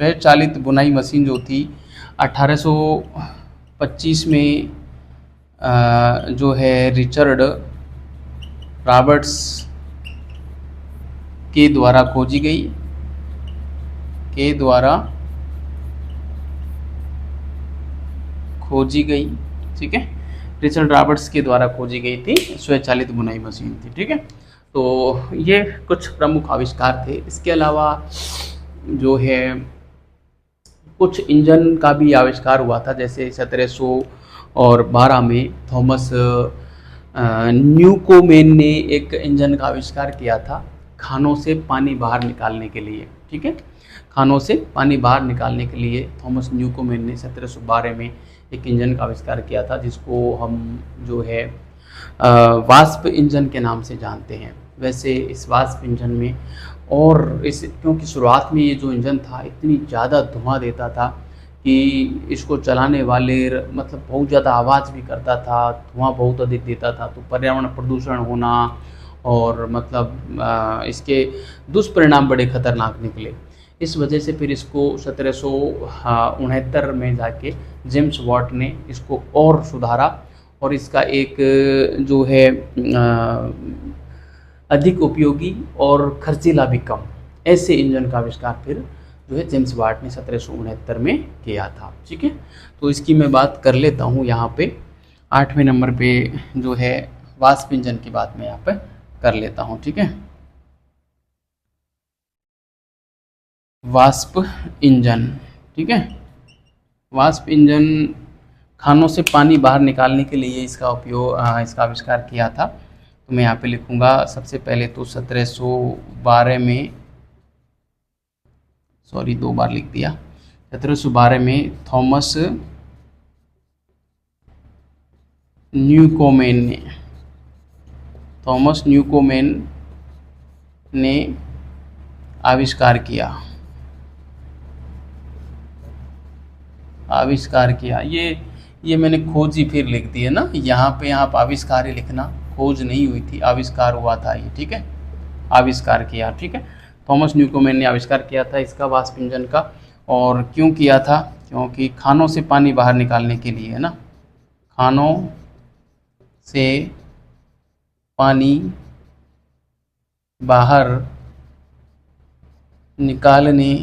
स्वचालित बुनाई मशीन जो थी 1825 में जो है रिचर्ड रॉबर्ट्स के द्वारा खोजी गई। ठीक है, रिचर्ड रॉबर्ट्स के द्वारा खोजी गई थी स्वचालित बुनाई मशीन थी। ठीक है, तो ये कुछ प्रमुख आविष्कार थे। इसके अलावा जो है कुछ इंजन का भी आविष्कार हुआ था, जैसे 1712 में थॉमस न्यूकोमेन ने एक इंजन का आविष्कार किया था खानों से पानी बाहर निकालने के लिए। ठीक है, खानों से पानी बाहर निकालने के लिए थॉमस न्यूकोमेन ने 1712 में एक इंजन का आविष्कार किया था, जिसको हम जो है वाष्प इंजन के नाम से जानते हैं। वैसे इस वाष्प इंजन में और क्योंकि शुरुआत में ये जो इंजन था इतनी ज़्यादा धुआं देता था कि इसको चलाने वाले मतलब बहुत ज़्यादा आवाज़ भी करता था, धुआं बहुत अधिक देता था, तो पर्यावरण प्रदूषण होना और मतलब इसके दुष्परिणाम बड़े खतरनाक निकले। इस वजह से फिर इसको 1769 में जाके जेम्स वाट ने इसको और सुधारा और इसका एक जो है अधिक उपयोगी और खर्चीला भी कम ऐसे इंजन का आविष्कार फिर जो है जेम्स वाट ने 1769 में किया था। ठीक है, तो इसकी मैं बात कर लेता हूँ यहाँ पे 8वें नंबर पे जो है वाष्प इंजन की बात मैं यहाँ पे कर लेता हूँ। ठीक है, वाष्प इंजन। ठीक है, वाष्प इंजन खानों से पानी बाहर निकालने के लिए इसका आविष्कार किया था। तो मैं यहाँ पे लिखूँगा सबसे पहले तो 1712 में, सॉरी 2 बार लिख दिया, 1712 में थॉमस न्यूकोमेन ने आविष्कार किया। ये मैंने खोज ही फिर लिख दी है ना, यहाँ पे आप आविष्कार ही लिखना, खोज नहीं हुई थी, आविष्कार हुआ था ये। ठीक है, आविष्कार किया। ठीक है, थॉमस न्यूकोमेन ने आविष्कार किया था इसका वाष्प इंजन का। और क्यों किया था? क्योंकि खानों से पानी बाहर निकालने के लिए, है ना, खानों से पानी बाहर निकालने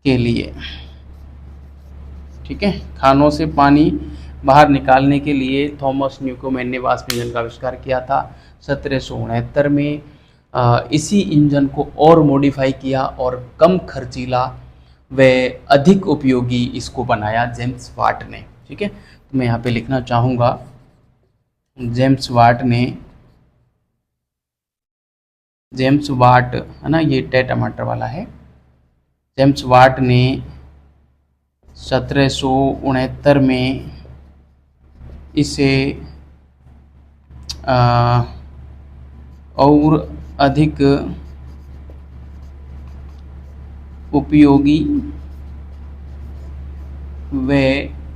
के लिए। ठीक है, खानों से पानी बाहर निकालने के लिए थॉमस न्यूकोमेन ने वाष्प इंजन का आविष्कार किया था 1769 में। इसी इंजन को और मॉडिफाई किया और कम खर्चीला व अधिक उपयोगी इसको बनाया जेम्स वाट ने। ठीक है, तो मैं यहाँ पे लिखना चाहूँगा जेम्स वाट, है ना, ये टमाटर वाला है। जेम्स वाट ने 1769 में इसे और अधिक उपयोगी व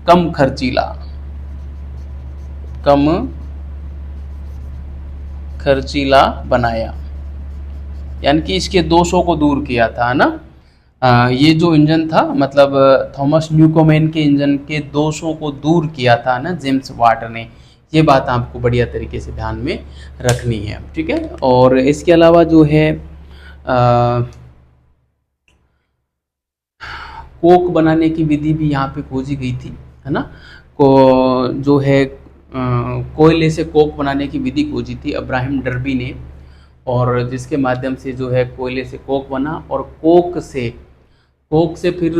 कम खर्चीला, कम खर्चीला बनाया, यानी कि इसके दोषों को दूर किया था, है ना। ये जो इंजन था, मतलब थॉमस न्यूकोमेन के इंजन के दोषों को दूर किया था ना जेम्स वाट ने। ये बात आपको बढ़िया तरीके से ध्यान में रखनी है, ठीक है। और इसके अलावा जो है कोक बनाने की विधि भी यहाँ पे खोजी गई थी, है ना। को जो है कोयले से कोक बनाने की विधि खोजी थी अब्राहम डर्बी ने, और जिसके माध्यम से जो है कोयले से कोक बना, और कोक से फिर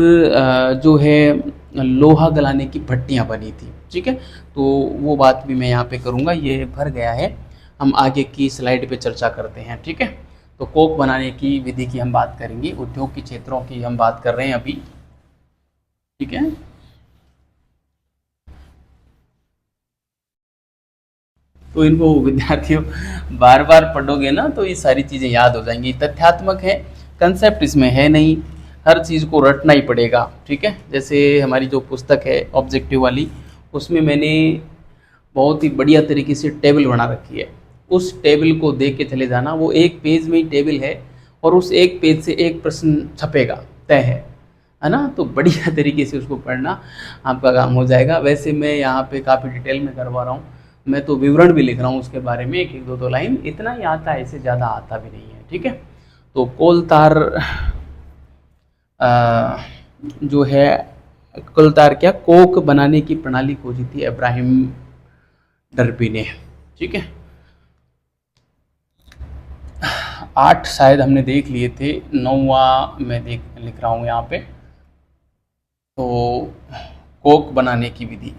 जो है लोहा गलाने की भट्टियाँ बनी थी, ठीक है। तो वो बात भी मैं यहाँ पे करूँगा, ये भर गया है, हम आगे की स्लाइड पे चर्चा करते हैं, ठीक है। तो कोक बनाने की विधि की हम बात करेंगे, उद्योग की क्षेत्रों की हम बात कर रहे हैं अभी, ठीक है। तो इनको विद्यार्थियों बार बार पढ़ोगे ना तो ये सारी चीज़ें याद हो जाएंगी। तथ्यात्मक है, कंसेप्ट इसमें है नहीं, हर चीज़ को रटना ही पड़ेगा, ठीक है। जैसे हमारी जो पुस्तक है ऑब्जेक्टिव वाली, उसमें मैंने बहुत ही बढ़िया तरीके से टेबल बना रखी है, उस टेबल को देख के चले जाना। वो एक पेज में ही टेबल है, और उस एक पेज से एक प्रश्न छपेगा, तय है ना। तो बढ़िया तरीके से उसको पढ़ना, आपका काम हो जाएगा। वैसे मैं यहाँ पे काफ़ी डिटेल में करवा रहा हूँ, मैं तो विवरण भी लिख रहा हूँ उसके बारे में, एक दो लाइन, इतना ही आता है, इससे ज़्यादा आता भी नहीं है, ठीक है। तो कोलतार जो है, कोलतार क्या, कोक बनाने की प्रणाली खोजी थी अब्राहम डर्बी ने, ठीक है। 8 शायद हमने देख लिए थे, 9वां मैं लिख रहा हूँ यहाँ पे। तो कोक बनाने की विधि,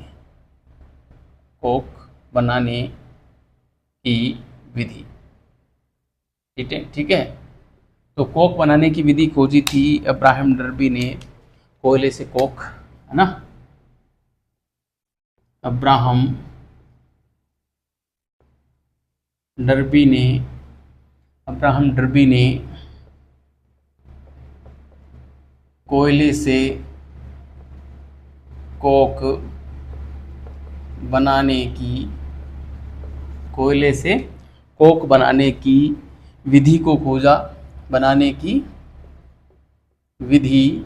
कोक बनाने की विधि, ठीक है, ठीक है। तो कोक बनाने की विधि खोजी थी अब्राहम डर्बी ने, कोयले से कोक, है ना। अब्राहम डर्बी ने कोयले से कोक बनाने की विधि को खोजा, बनाने की विधि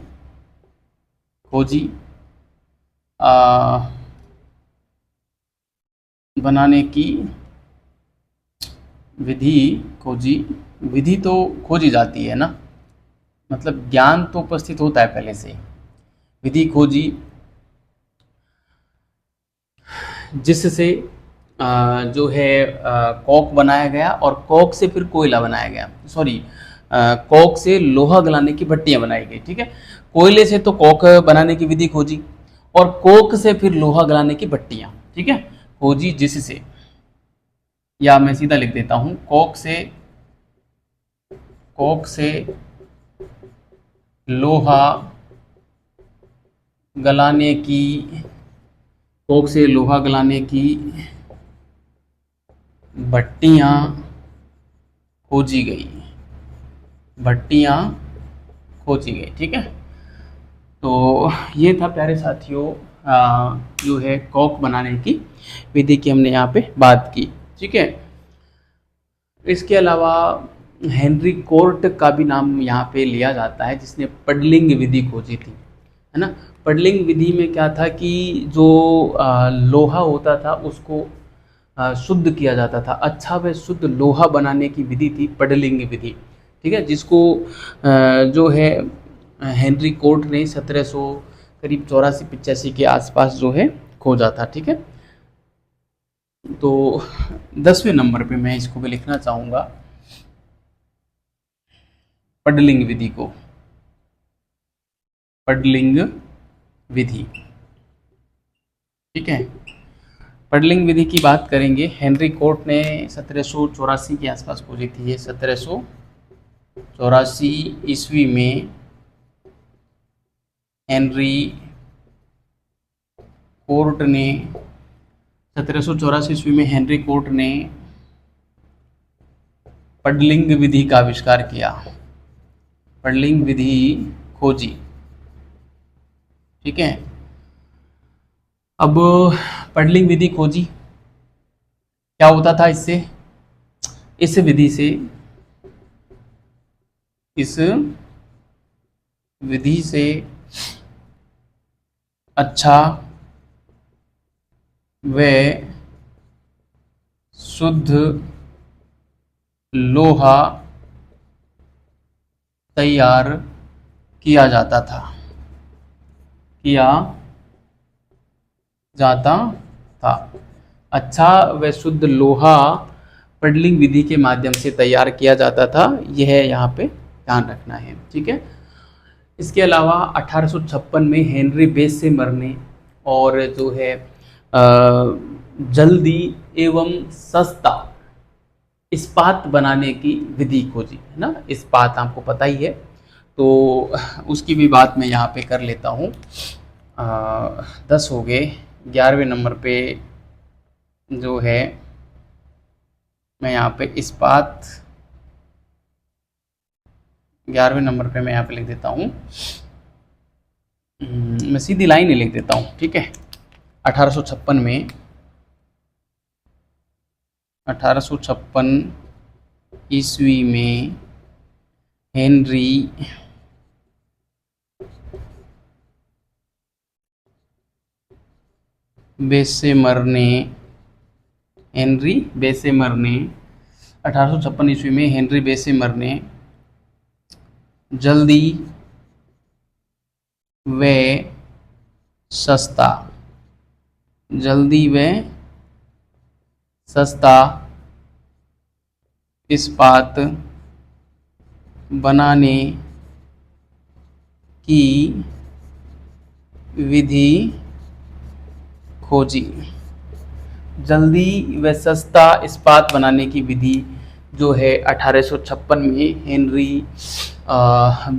खोजी, बनाने की विधि खोजी, विधि तो खोजी जाती है ना, मतलब ज्ञान तो उपस्थित होता है पहले से। विधि खोजी जिससे जो है कोक बनाया गया, और कोक से फिर कोयला बनाया गया, सॉरी, कोक से लोहा गलाने की भट्टियां बनाई गई, ठीक है। कोयले से तो कोक बनाने की विधि खोजी, और कोक से फिर लोहा गलाने की भट्टियां, ठीक है, खोजी जिससे, या मैं सीधा लिख देता हूं, कोक से लोहा गलाने की, कोक से लोहा गलाने की भट्टियां खोजी गई, ठीक है। तो ये था प्यारे साथियों, जो है कोक बनाने की विधि की हमने यहाँ पे बात की, ठीक है। इसके अलावा हेनरी कोर्ट का भी नाम यहाँ पे लिया जाता है, जिसने पडलिंग विधि खोजी थी, है ना। पडलिंग विधि में क्या था कि जो लोहा होता था उसको शुद्ध किया जाता था, अच्छा व शुद्ध लोहा बनाने की विधि थी पडलिंग विधि, ठीक है। जिसको जो है हेनरी कोर्ट ने 1700 करीब 84-85 के आसपास जो है खोजा था, ठीक है। तो 10वें नंबर पे मैं इसको भी लिखना चाहूँगा, पडलिंग विधि को, पडलिंग विधि, ठीक है। पडलिंग विधि की बात करेंगे, हेनरी कोर्ट ने 1784 के आसपास खोजी थी। ये 1784 ईस्वी में हेनरी कोर्ट ने 1784 ईस्वी में हेनरी कोर्ट ने पडलिंग विधि का आविष्कार किया, पडलिंग विधि खोजी, ठीक है। अब पडलिंग विधि खोजी, क्या होता था इससे, इस विधि से, इस विधि से अच्छा व शुद्ध लोहा तैयार किया जाता था, किया जाता था। अच्छा व शुद्ध लोहा पडलिंग विधि के माध्यम से तैयार किया जाता था, यह यहाँ पे ध्यान रखना है, ठीक है। इसके अलावा 1856 में हेनरी बेसेमर ने और जो है जल्दी एवं सस्ता इस्पात बनाने की विधि खोजी, है ना। इस्पात आपको पता ही है, तो उसकी भी बात मैं यहाँ पे कर लेता हूँ। 10 हो गए, 11वें नंबर पे जो है मैं यहाँ पे इस्पात, 11वें नंबर पे मैं यहाँ पे लिख देता हूँ, मैं सीधी लाइन ही लिख देता हूँ, ठीक है। 1856 में, 1856 ईस्वी में हेनरी बेसेमर ने, हेनरी बेसेमर ने 1856 ईस्वी में हेनरी बेसेमर ने जल्दी व सस्ता, जल्दी व सस्ता इस्पात बनाने की विधि खोजी। जल्दी व सस्ता इस्पात बनाने की विधि जो है 1856 में हेनरी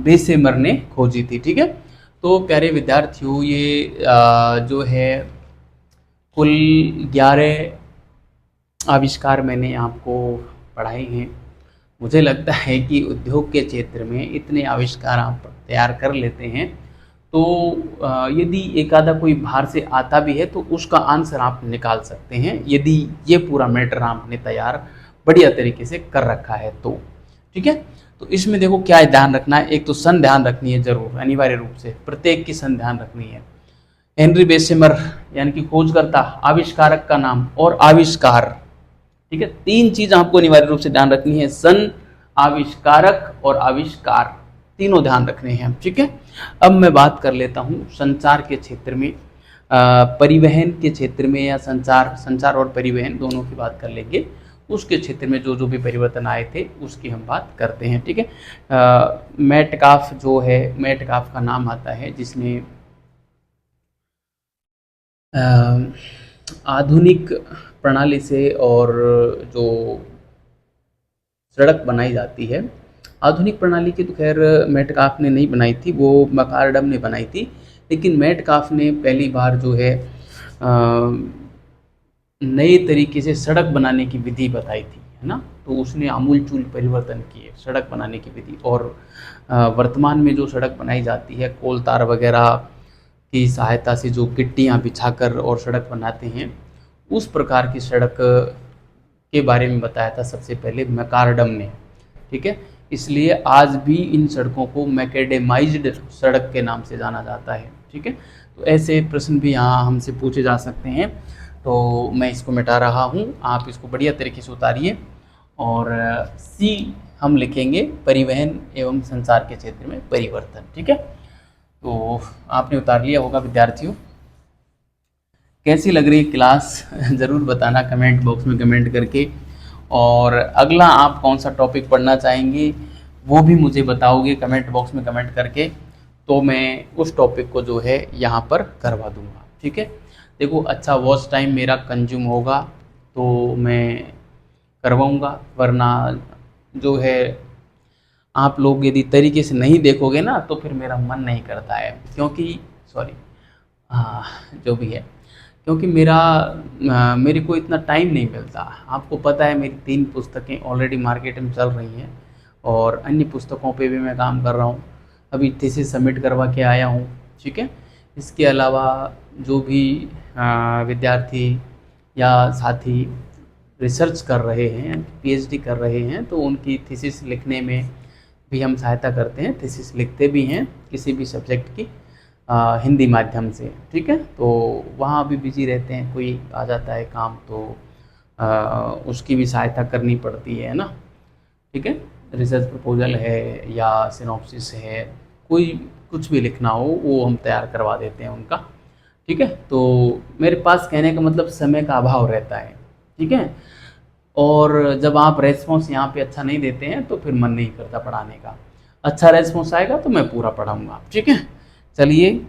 बेसेमर ने खोजी थी, ठीक है। तो प्यारे विद्यार्थियों, ये जो है कुल 11 आविष्कार मैंने आपको पढ़ाए हैं। मुझे लगता है कि उद्योग के क्षेत्र में इतने आविष्कार आप तैयार कर लेते हैं, तो यदि एक आधा कोई बाहर से आता भी है तो उसका आंसर आप निकाल सकते हैं, यदि ये पूरा मैटर आपने तैयार बढ़िया तरीके से कर रखा है तो, ठीक है। तो इसमें देखो क्या ध्यान रखना है, एक तो सन ध्यान रखनी है जरूर, अनिवार्य रूप से प्रत्येक की सन ध्यान रखनी है। हेनरी बेसेमर यानी कि खोजकर्ता, आविष्कारक का नाम और आविष्कार, ठीक है। 3 चीज आपको अनिवार्य रूप से ध्यान रखनी है, सन, आविष्कारक और आविष्कार, तीनों ध्यान रखने हैं, ठीक है। अब मैं बात कर लेता हूँ संचार के क्षेत्र में, परिवहन के क्षेत्र में, या संचार और परिवहन दोनों की बात कर लेंगे। उसके क्षेत्र में जो जो भी परिवर्तन आए थे उसकी हम बात करते हैं, ठीक है। मेटकाफ जो है, मेटकाफ का नाम आता है जिसने आधुनिक प्रणाली से और जो सड़क बनाई जाती है, आधुनिक प्रणाली की तो खैर मेटकाफ ने नहीं बनाई थी, वो मैकआडम ने बनाई थी, लेकिन मेटकाफ ने पहली बार जो है नए तरीके से सड़क बनाने की विधि बताई थी, है ना। तो उसने आमूलचूल परिवर्तन किए सड़क बनाने की विधि, और वर्तमान में जो सड़क बनाई जाती है कोल तार वगैरह की सहायता से, जो गिट्टियाँ बिछाकर और सड़क बनाते हैं, उस प्रकार की सड़क के बारे में बताया था सबसे पहले मैकआडम ने, ठीक है। इसलिए आज भी इन सड़कों को मैकेडेमाइज्ड सड़क के नाम से जाना जाता है, ठीक है। तो ऐसे प्रश्न भी यहाँ हमसे पूछे जा सकते हैं, तो मैं इसको मिटा रहा हूँ, आप इसको बढ़िया तरीके से उतारिए। और सी हम लिखेंगे परिवहन एवं संचार के क्षेत्र में परिवर्तन, ठीक है। तो आपने उतार लिया होगा विद्यार्थियों। कैसी लग रही क्लास ज़रूर बताना कमेंट बॉक्स में कमेंट करके, और अगला आप कौन सा टॉपिक पढ़ना चाहेंगे वो भी मुझे बताओगे कमेंट बॉक्स में कमेंट करके, तो मैं उस टॉपिक को जो है यहाँ पर करवा दूँगा, ठीक है। देखो अच्छा वॉच टाइम मेरा कंज्यूम होगा तो मैं करवाऊँगा, वरना जो है आप लोग यदि तरीके से नहीं देखोगे ना तो फिर मेरा मन नहीं करता है, क्योंकि सॉरी, हाँ जो भी है, क्योंकि मेरे को इतना टाइम नहीं मिलता। आपको पता है मेरी 3 पुस्तकें ऑलरेडी मार्केट में चल रही हैं, और अन्य पुस्तकों पे भी मैं काम कर रहा हूँ, अभी थीसिस सबमिट करवा के आया हूँ, ठीक है। इसके अलावा जो भी विद्यार्थी या साथी रिसर्च कर रहे हैं, पीएचडी कर रहे हैं, तो उनकी थीसिस लिखने में भी हम सहायता करते हैं। थीसिस लिखते भी हैं किसी भी सब्जेक्ट की हिंदी माध्यम से, ठीक है। तो वहाँ भी बिजी रहते हैं, कोई आ जाता है काम तो उसकी भी सहायता करनी पड़ती है ना, ठीक है। रिसर्च प्रपोजल है या सिनॉप्सिस है, कोई कुछ भी लिखना हो वो हम तैयार करवा देते हैं उनका, ठीक है। तो मेरे पास कहने का मतलब समय का अभाव रहता है, ठीक है। और जब आप रेस्पॉन्स यहाँ पे अच्छा नहीं देते हैं तो फिर मन नहीं करता पढ़ाने का। अच्छा रेस्पॉन्स आएगा तो मैं पूरा पढ़ाऊँगा, ठीक है। चलिए,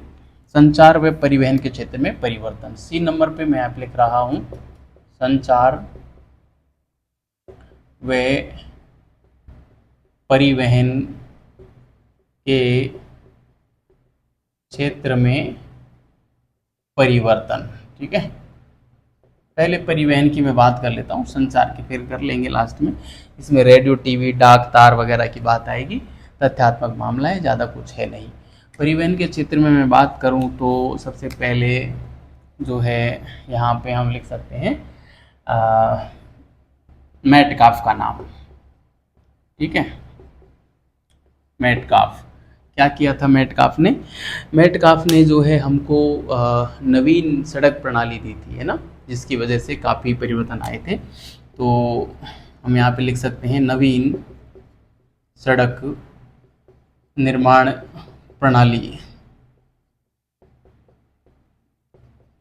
संचार व परिवहन के क्षेत्र में परिवर्तन, सी नंबर पे मैं आप लिख रहा हूँ, संचार व परिवहन के क्षेत्र में परिवर्तन, ठीक है। पहले परिवहन की मैं बात कर लेता हूँ, संचार की फिर कर लेंगे लास्ट में। इसमें रेडियो, टीवी, डाक, तार वगैरह की बात आएगी, तथ्यात्मक मामला है, ज़्यादा कुछ है नहीं। परिवहन के क्षेत्र में मैं बात करूँ तो सबसे पहले जो है यहाँ पे हम लिख सकते हैं मेटकाफ का नाम, ठीक है। मेटकाफ, क्या किया था मेटकाफ ने? मेटकाफ ने जो है हमको नवीन सड़क प्रणाली दी थी, है ना, जिसकी वजह से काफ़ी परिवर्तन आए थे। तो हम यहाँ पे लिख सकते हैं नवीन सड़क निर्माण प्रणाली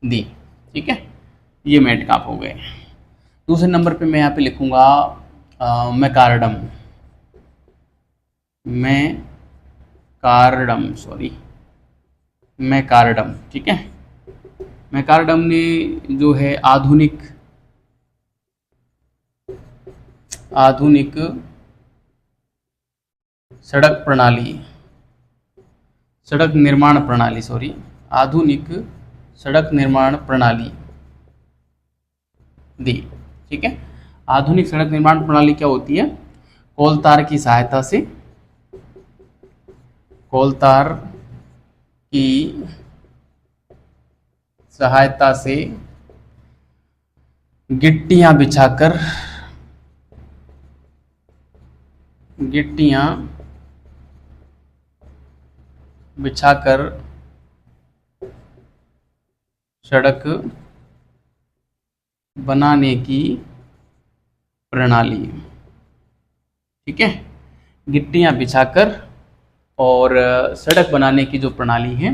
दी, ठीक है। ये मेटकाफ हो गए। दूसरे नंबर पे मैं यहाँ पे लिखूँगा मैकार्डम, मैकार्डम, ठीक है। मैकार्डम ने जो है आधुनिक सड़क प्रणाली, आधुनिक सड़क निर्माण प्रणाली दी, ठीक है। आधुनिक सड़क निर्माण प्रणाली क्या होती है? कोलतार की सहायता से गिट्टियां बिछाकर सड़क बनाने की प्रणाली, ठीक है। गिट्टियां बिछाकर और सड़क बनाने की जो प्रणाली है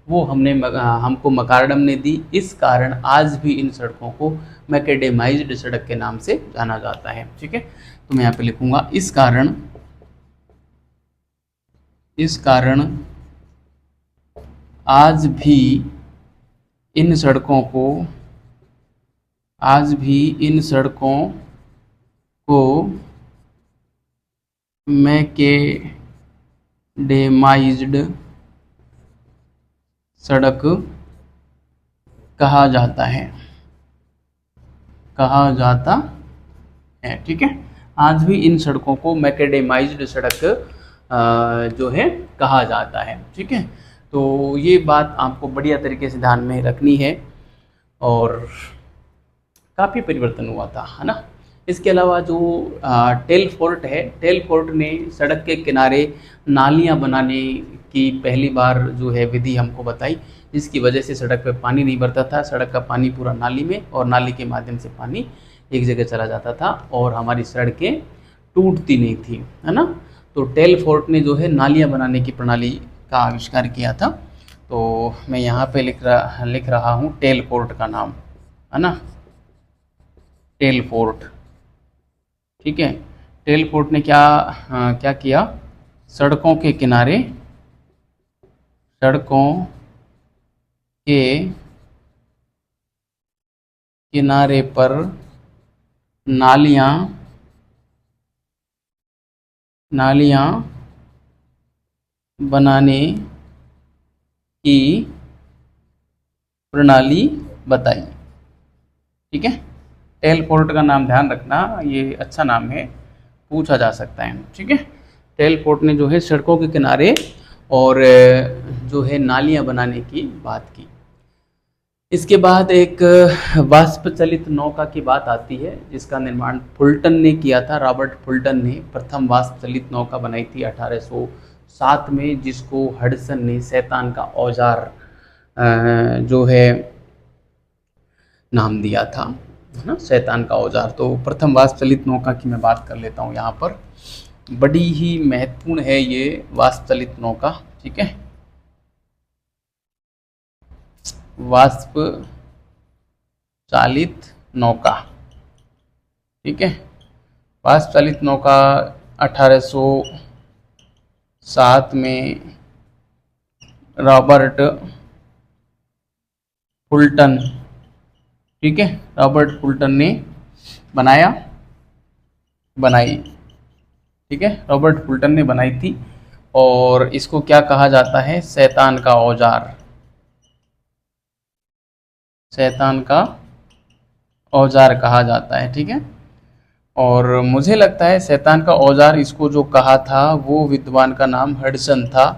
वो हमको मैकार्डम ने दी। इस कारण आज भी इन सड़कों को मैकेडेमाइज्ड सड़क के नाम से जाना जाता है, ठीक है। तो मैं यहाँ पे लिखूंगा इस कारण आज भी इन सड़कों को मैकेडेमाइज्ड सड़क कहा जाता है, ठीक है। आज भी इन सड़कों को मैकेडेमाइज्ड सड़क जो है कहा जाता है, ठीक है। तो ये बात आपको बढ़िया तरीके से ध्यान में रखनी है। और काफ़ी परिवर्तन हुआ था, है ना। इसके अलावा जो टेलफोर्ट है, टेलफोर्ट ने सड़क के किनारे नालियां बनाने की पहली बार जो है विधि हमको बताई, जिसकी वजह से सड़क पे पानी नहीं भरता था। सड़क का पानी पूरा नाली में और नाली के माध्यम से पानी एक जगह चला जाता था और हमारी सड़कें टूटती नहीं थी, है ना। तो टेलफोर्ट ने जो है नालियां बनाने की प्रणाली का आविष्कार किया था। तो मैं यहाँ पे लिख रहा हूँ टेलफोर्ट का नाम, है ना, टेलफोर्ट, ठीक है। टेलफोर्ट ने क्या किया? सड़कों के किनारे पर नालियां बनाने की प्रणाली बताई, ठीक है। टेलफोर्ट का नाम ध्यान रखना, ये अच्छा नाम है, पूछा जा सकता है, ठीक है। टेलफोर्ट ने जो है सड़कों के किनारे और जो है नालियां बनाने की बात की। इसके बाद एक वाष्प चलित नौका की बात आती है, जिसका निर्माण फुल्टन ने किया था। रॉबर्ट फुल्टन ने प्रथम वाष्प चलित नौका बनाई थी 1807 में, जिसको हडसन ने शैतान का औजार जो है नाम दिया था, है ना, शैतान का औजार। तो प्रथम वाष्प चलित नौका की मैं बात कर लेता हूँ यहाँ पर। बड़ी ही महत्वपूर्ण है ये वाष्प चलित नौका, ठीक है। वाष्प चालित नौका, ठीक है। वाष्प चालित नौका 1807 में रॉबर्ट फुल्टन, ठीक है, रॉबर्ट फुल्टन ने बनाई, ठीक है, रॉबर्ट फुल्टन ने बनाई थी। और इसको क्या कहा जाता है? शैतान का औजार, शैतान का औजार कहा जाता है, ठीक है। और मुझे लगता है शैतान का औजार इसको जो कहा था वो विद्वान का नाम हडसन था,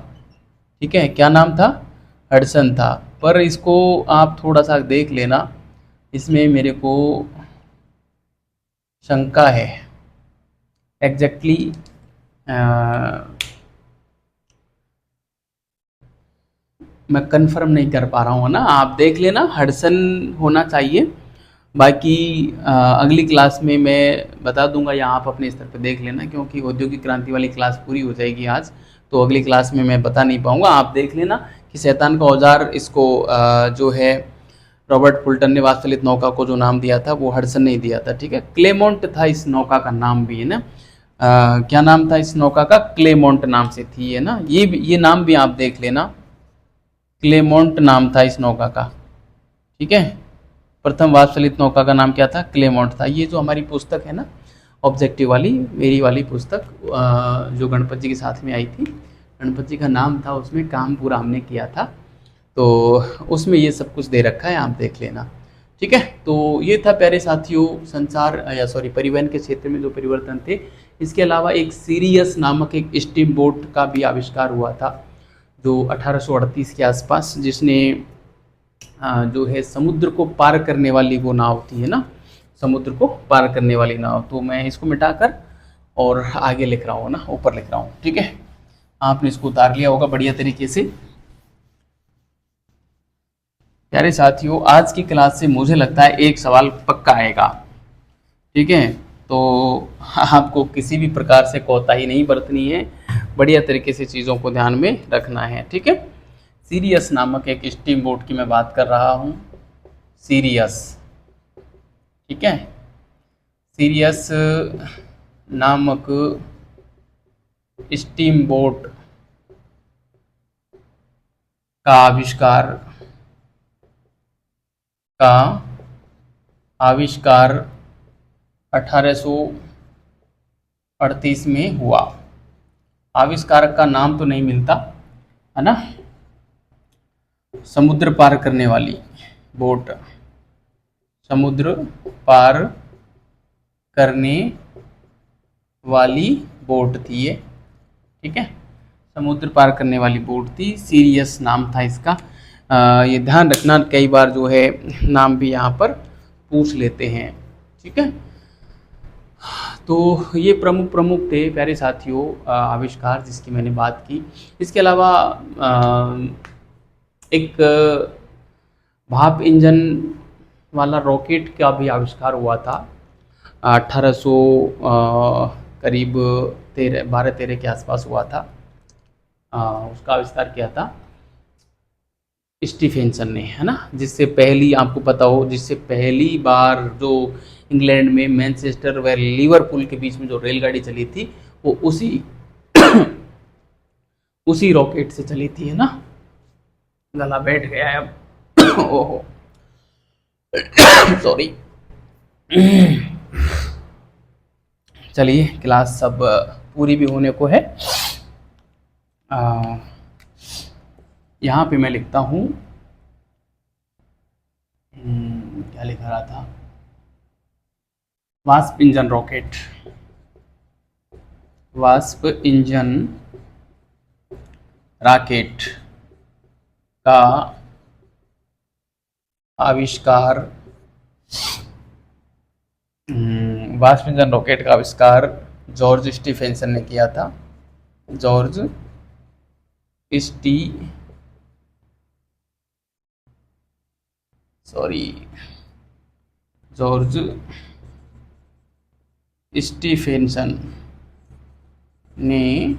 ठीक है। क्या नाम था? हडसन था। पर इसको आप थोड़ा सा देख लेना, इसमें मेरे को शंका है एग्जैक्टली मैं कंफर्म नहीं कर पा रहा हूँ ना, आप देख लेना, हडसन होना चाहिए। बाकी अगली क्लास में मैं बता दूंगा, या आप अपने स्तर पर देख लेना, क्योंकि औद्योगिक क्रांति वाली क्लास पूरी हो जाएगी आज, तो अगली क्लास में मैं बता नहीं पाऊंगा। आप देख लेना कि शैतान का औजार इसको जो है रॉबर्ट फुल्टन ने वास्तलित नौका को जो नाम दिया था वो हडसन ने दिया था, ठीक है। क्लेमोंट था इस नौका का नाम भी, है ना। क्या नाम था इस नौका का? क्लेमोंट नाम से थी, है ना। ये नाम भी आप देख लेना, क्लेमोंट नाम था इस नौका का, ठीक है। प्रथम वाष्पचलित नौका का नाम क्या था? क्लेमोंट था। ये जो हमारी पुस्तक है ना, ऑब्जेक्टिव वाली, मेरी वाली पुस्तक, जो गणपत जी के साथ में आई थी, गणपत जी का नाम था, उसमें काम पूरा हमने किया था, तो उसमें ये सब कुछ दे रखा है, आप देख लेना, ठीक है। तो ये था प्यारे साथियों संचार या सॉरी परिवहन के क्षेत्र में जो परिवर्तन थे। इसके अलावा एक सीरियस नामक एक स्टीम बोट का भी आविष्कार हुआ था, जो 1838 के आसपास, जिसने जो है समुद्र को पार करने वाली वो नाव थी, है ना, समुद्र को पार करने वाली नाव। तो मैं इसको मिटाकर और आगे लिख रहा हूँ ना, ऊपर लिख रहा हूँ, ठीक है। आपने इसको उतार लिया होगा बढ़िया तरीके से। प्यारे साथियों, आज की क्लास से मुझे लगता है एक सवाल पक्का आएगा, ठीक है। तो आपको किसी भी प्रकार से कोताही नहीं बरतनी है, बढ़िया तरीके से चीज़ों को ध्यान में रखना है, ठीक है। सीरियस नामक एक स्टीम बोट की मैं बात कर रहा हूँ, सीरियस, ठीक है। सीरियस नामक स्टीम बोट का आविष्कार 1838 में हुआ। आविष्कारक का नाम तो नहीं मिलता, है ना। समुद्र पार करने वाली बोट, समुद्र पार करने वाली बोट थी ये, ठीक है। समुद्र पार करने वाली बोट थी, सीरियस नाम था इसका। ये ध्यान रखना, कई बार जो है नाम भी यहाँ पर पूछ लेते हैं, ठीक है। तो ये प्रमुख प्रमुख थे प्यारे साथियों आविष्कार जिसकी मैंने बात की। इसके अलावा एक भाप इंजन वाला रॉकेट का भी आविष्कार हुआ था 1800 करीब 12-13 के आसपास हुआ था। उसका आविष्कार किया था स्टीफेंसन ने, है ना। जिससे पहली, आपको पता हो, जिससे पहली बार जो इंग्लैंड में मैनचेस्टर व लिवरपूल के बीच में जो रेलगाड़ी चली थी वो उसी रॉकेट से चली थी, है ना। गला बैठ गया है अब ओहो सॉरी। चलिए, क्लास सब पूरी भी होने को है। यहाँ पे मैं लिखता हूँ, क्या लिखा रहा था, वाष्प इंजन रॉकेट, वाष्प इंजन रॉकेट का आविष्कार, वाष्प इंजन रॉकेट का आविष्कार जॉर्ज स्टीफेंसन ने किया था। जॉर्ज स्टी सॉरी जॉर्ज स्टीफेंसन ने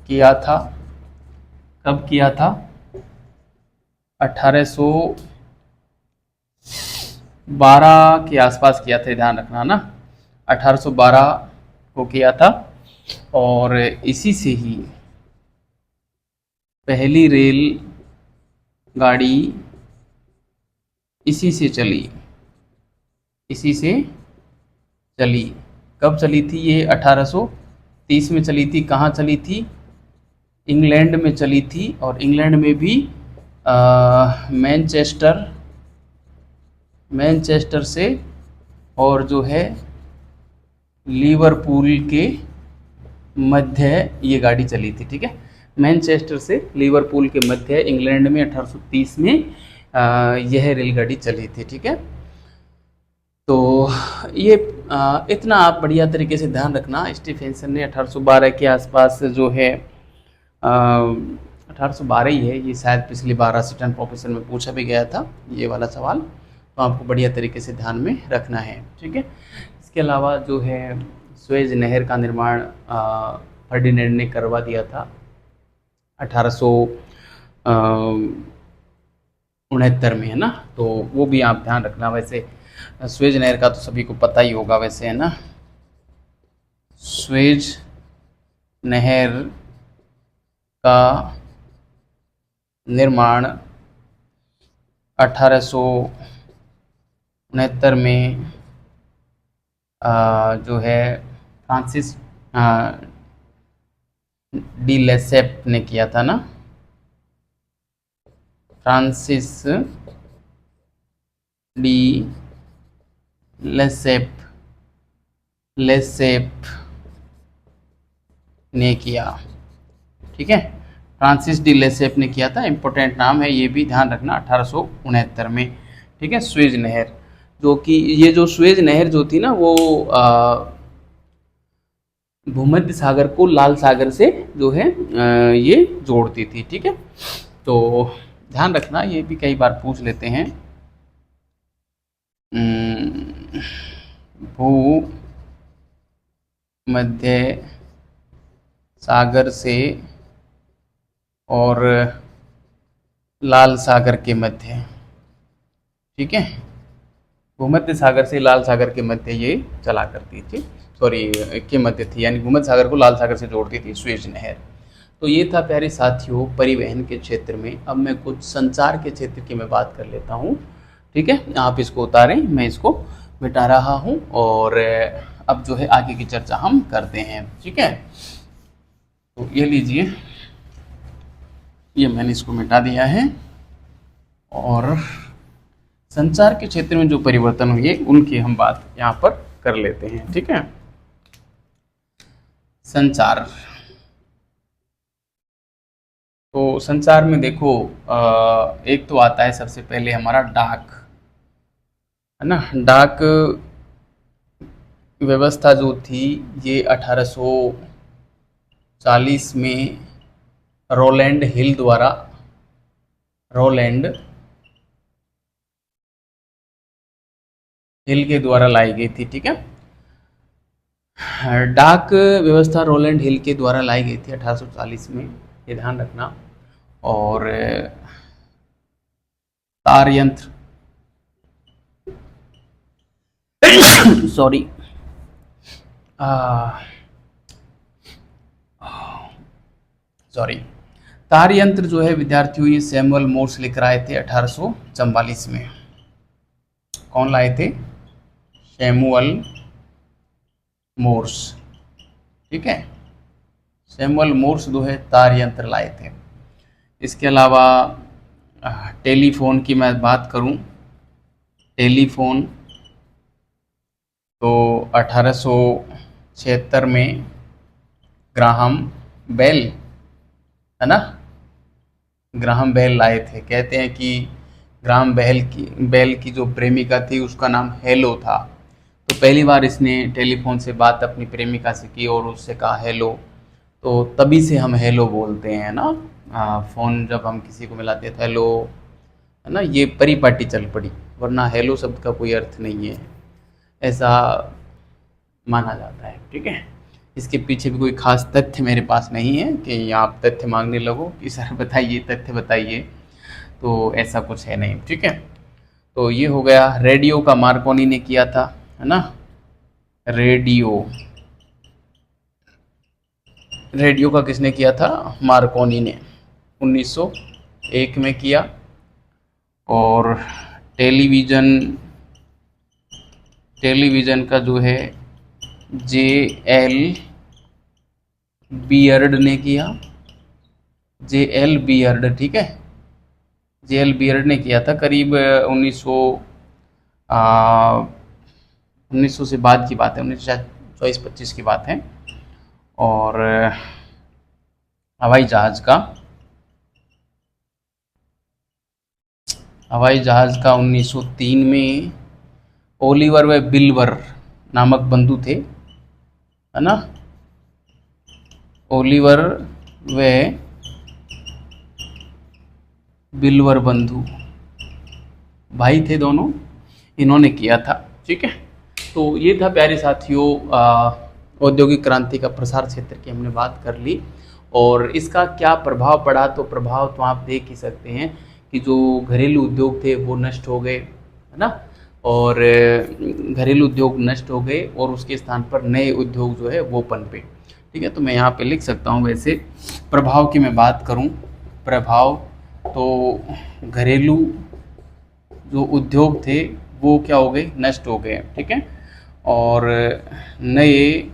किया था। कब किया था? 1812 के आसपास किया था, ध्यान रखना ना, 1812 को किया था। और इसी से ही पहली रेल गाड़ी इसी से चली, इसी से चली। कब चली थी ये? 1830 में चली थी। कहाँ चली थी? इंग्लैंड में चली थी। और इंग्लैंड में भी मैनचेस्टर से, और जो है लिवरपूल के मध्य ये गाड़ी चली थी। ठीक है, मैनचेस्टर से लिवरपूल के मध्य इंग्लैंड में 1830 में यह रेलगाड़ी चली थी। ठीक है, तो ये इतना आप बढ़िया तरीके से ध्यान रखना। स्टीफेंसन ने 1812 के आसपास जो है 1812 ही है ये, शायद पिछली बार असिस्टेंट प्रोफेसर में पूछा भी गया था ये वाला सवाल, तो आपको बढ़िया तरीके से ध्यान में रखना है। ठीक है, इसके अलावा जो है स्वेज नहर का निर्माण फर्डिनेंड ने करवा दिया था 1869 में, है ना, तो वो भी आप ध्यान रखना। वैसे स्वेज नहर का तो सभी को पता ही होगा वैसे, है ना। स्वेज नहर का निर्माण 1869 में जो है फ्रांसिस डी लेसेप ने किया था ना। फ्रांसिस डी लेसेप ने किया। ठीक है, फ्रांसिस डी लेसेप ने किया था, इम्पोर्टेंट नाम है, ये भी ध्यान रखना, 1869 में। ठीक है, स्वेज नहर, जो कि ये जो स्वेज नहर जो थी ना वो भूमध्य सागर को लाल सागर से जो है ये जोड़ती थी। ठीक है, तो ध्यान रखना, ये भी कई बार पूछ लेते हैं। भूमध्य सागर से और लाल सागर के मध्य। ठीक है, भूमध्य सागर से लाल सागर के मध्य ये चला करती थी, सॉरी के मध्य थी, यानी भूमध्य सागर को लाल सागर से जोड़ती थी स्वेज नहर। तो ये था प्यारे साथियों परिवहन के क्षेत्र में। अब मैं कुछ संचार के क्षेत्र की मैं बात कर लेता हूँ। ठीक है, आप इसको उतारें, मैं इसको मिटा रहा हूँ, और अब जो है आगे की चर्चा हम करते हैं। ठीक है, तो ये लीजिए, ये मैंने इसको मिटा दिया है, और संचार के क्षेत्र में जो परिवर्तन हुए उनकी हम बात यहाँ पर कर लेते हैं। ठीक है, संचार, तो संचार में देखो एक तो आता है सबसे पहले हमारा डाक, है ना। डाक व्यवस्था जो थी ये 1840 में रोलैंड हिल के द्वारा लाई गई थी। ठीक है, डाक व्यवस्था रोलैंड हिल के द्वारा लाई गई थी 1840 में, ये ध्यान रखना। और तार यंत्र सॉरी तार यंत्र जो है विद्यार्थियों ये सैमुअल मोर्स लेकर आए थे 1844 में। कौन लाए थे? Samuel Morse. ठीक है, सैमुअल मोर्स जो है तार यंत्र लाए थे। इसके अलावा टेलीफोन की मैं बात करूं, टेलीफोन तो 1876 में ग्राहम बेल, है ना, ग्राहम बेल लाए थे। कहते हैं कि ग्राम बेल की जो प्रेमिका थी उसका नाम हेलो था। तो पहली बार इसने टेलीफोन से बात अपनी प्रेमिका से की और उससे कहा हेलो। तो तभी से हम हेलो बोलते हैं ना, फ़ोन जब हम किसी को मिलाते हैं तो हेलो, है ना, ये परिपाटी चल पड़ी, वरना हेलो शब्द का कोई अर्थ नहीं है, ऐसा माना जाता है। ठीक है, इसके पीछे भी कोई खास तथ्य मेरे पास नहीं है कि आप तथ्य मांगने लगो कि सर बताइए, तथ्य बताइए, तो ऐसा कुछ है नहीं। ठीक है, तो ये हो गया। रेडियो का मार्कोनी ने किया था, है ना, रेडियो का किसने किया था? मार्कोनी ने 1901 में किया। और टेलीविज़न का जो है J.L. बियर्ड ने किया, J.L. बियर्ड। ठीक है, J.L. बियर्ड ने किया था करीब 1900 से बाद की बात है, 1924-25 की बात है। और हवाई जहाज़ का 1903 में ओलिवर व बिल्वर नामक बंधु थे, है ना, ओलिवर व बिल्वर बंधु भाई थे दोनों, इन्होंने किया था। ठीक है, तो ये था प्यारे साथियों औद्योगिक क्रांति का प्रसार क्षेत्र की हमने बात कर ली। और इसका क्या प्रभाव पड़ा, तो प्रभाव तो आप देख ही सकते हैं कि जो घरेलू उद्योग थे वो नष्ट हो गए, है ना, और घरेलू उद्योग नष्ट हो गए और उसके स्थान पर नए उद्योग जो है वो पनपे। ठीक है, तो मैं यहाँ पे लिख सकता हूँ, वैसे प्रभाव की मैं बात करूँ, प्रभाव तो घरेलू जो उद्योग थे वो क्या हो गए, नष्ट हो गए। ठीक है, और नए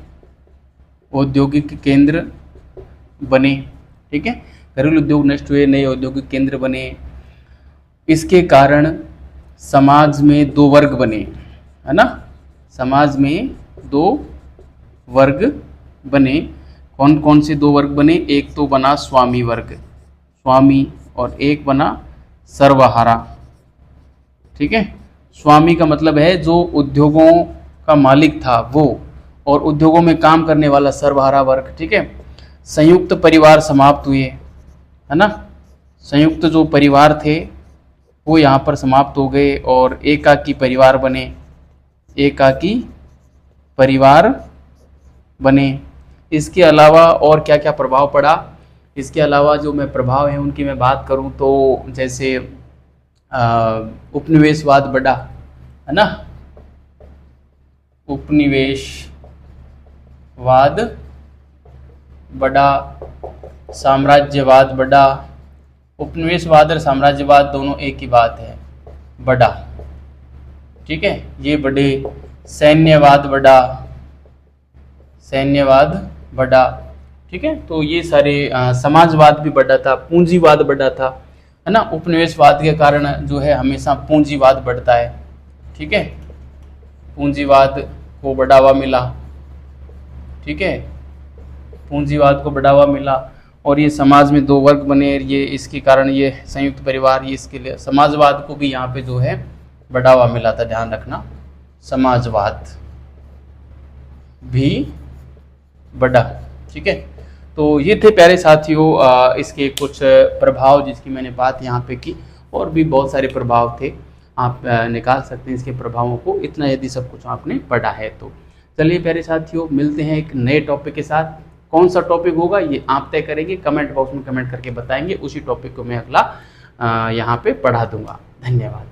औद्योगिक केंद्र बने। ठीक है, घरेलू उद्योग नष्ट हुए, नए औद्योगिक केंद्र बने। इसके कारण समाज में दो वर्ग बने, है ना, समाज में दो वर्ग बने। कौन कौन से दो वर्ग बने? एक तो बना स्वामी वर्ग, स्वामी, और एक बना सर्वहारा। ठीक है, स्वामी का मतलब है जो उद्योगों का मालिक था वो, और उद्योगों में काम करने वाला सर्वहारा वर्ग। ठीक है, संयुक्त परिवार समाप्त हुए, है ना, संयुक्त जो परिवार थे वो यहाँ पर समाप्त हो गए और एकाकी परिवार बने, एकाकी परिवार बने। इसके अलावा और क्या क्या प्रभाव पड़ा? इसके अलावा जो मैं प्रभाव हैं उनकी मैं बात करूं तो जैसे उपनिवेशवाद बढ़ा, है ना, उपनिवेशवाद बढ़ा, साम्राज्यवाद बढ़ा। उपनिवेशवाद और साम्राज्यवाद दोनों एक ही बात है, बढ़ा। ठीक है, ये बढ़े। सैन्यवाद बढ़ा, सैन्यवाद बढ़ा। ठीक है, तो ये सारे समाजवाद भी बढ़ा था, पूंजीवाद बढ़ा था, है ना। उपनिवेशवाद के कारण जो है हमेशा पूंजीवाद बढ़ता है। ठीक है, पूंजीवाद को बढ़ावा मिला। ठीक है, पूंजीवाद को बढ़ावा मिला और ये समाज में दो वर्ग बने, ये इसके कारण ये संयुक्त परिवार, ये इसके लिए समाजवाद को भी यहाँ पे जो है बढ़ावा मिला था। ध्यान रखना, समाजवाद भी बढ़ा। ठीक है, तो ये थे प्यारे साथियों इसके कुछ प्रभाव जिसकी मैंने बात यहाँ पे की, और भी बहुत सारे प्रभाव थे, आप निकाल सकते हैं इसके प्रभावों को, इतना यदि सब कुछ आपने पढ़ा है तो। चलिए प्यारे साथियों, मिलते हैं एक नए टॉपिक के साथ। कौन सा टॉपिक होगा ये आप तय करेंगे, कमेंट बॉक्स में कमेंट करके बताएंगे, उसी टॉपिक को मैं अगला यहाँ पे पढ़ा दूंगा। धन्यवाद।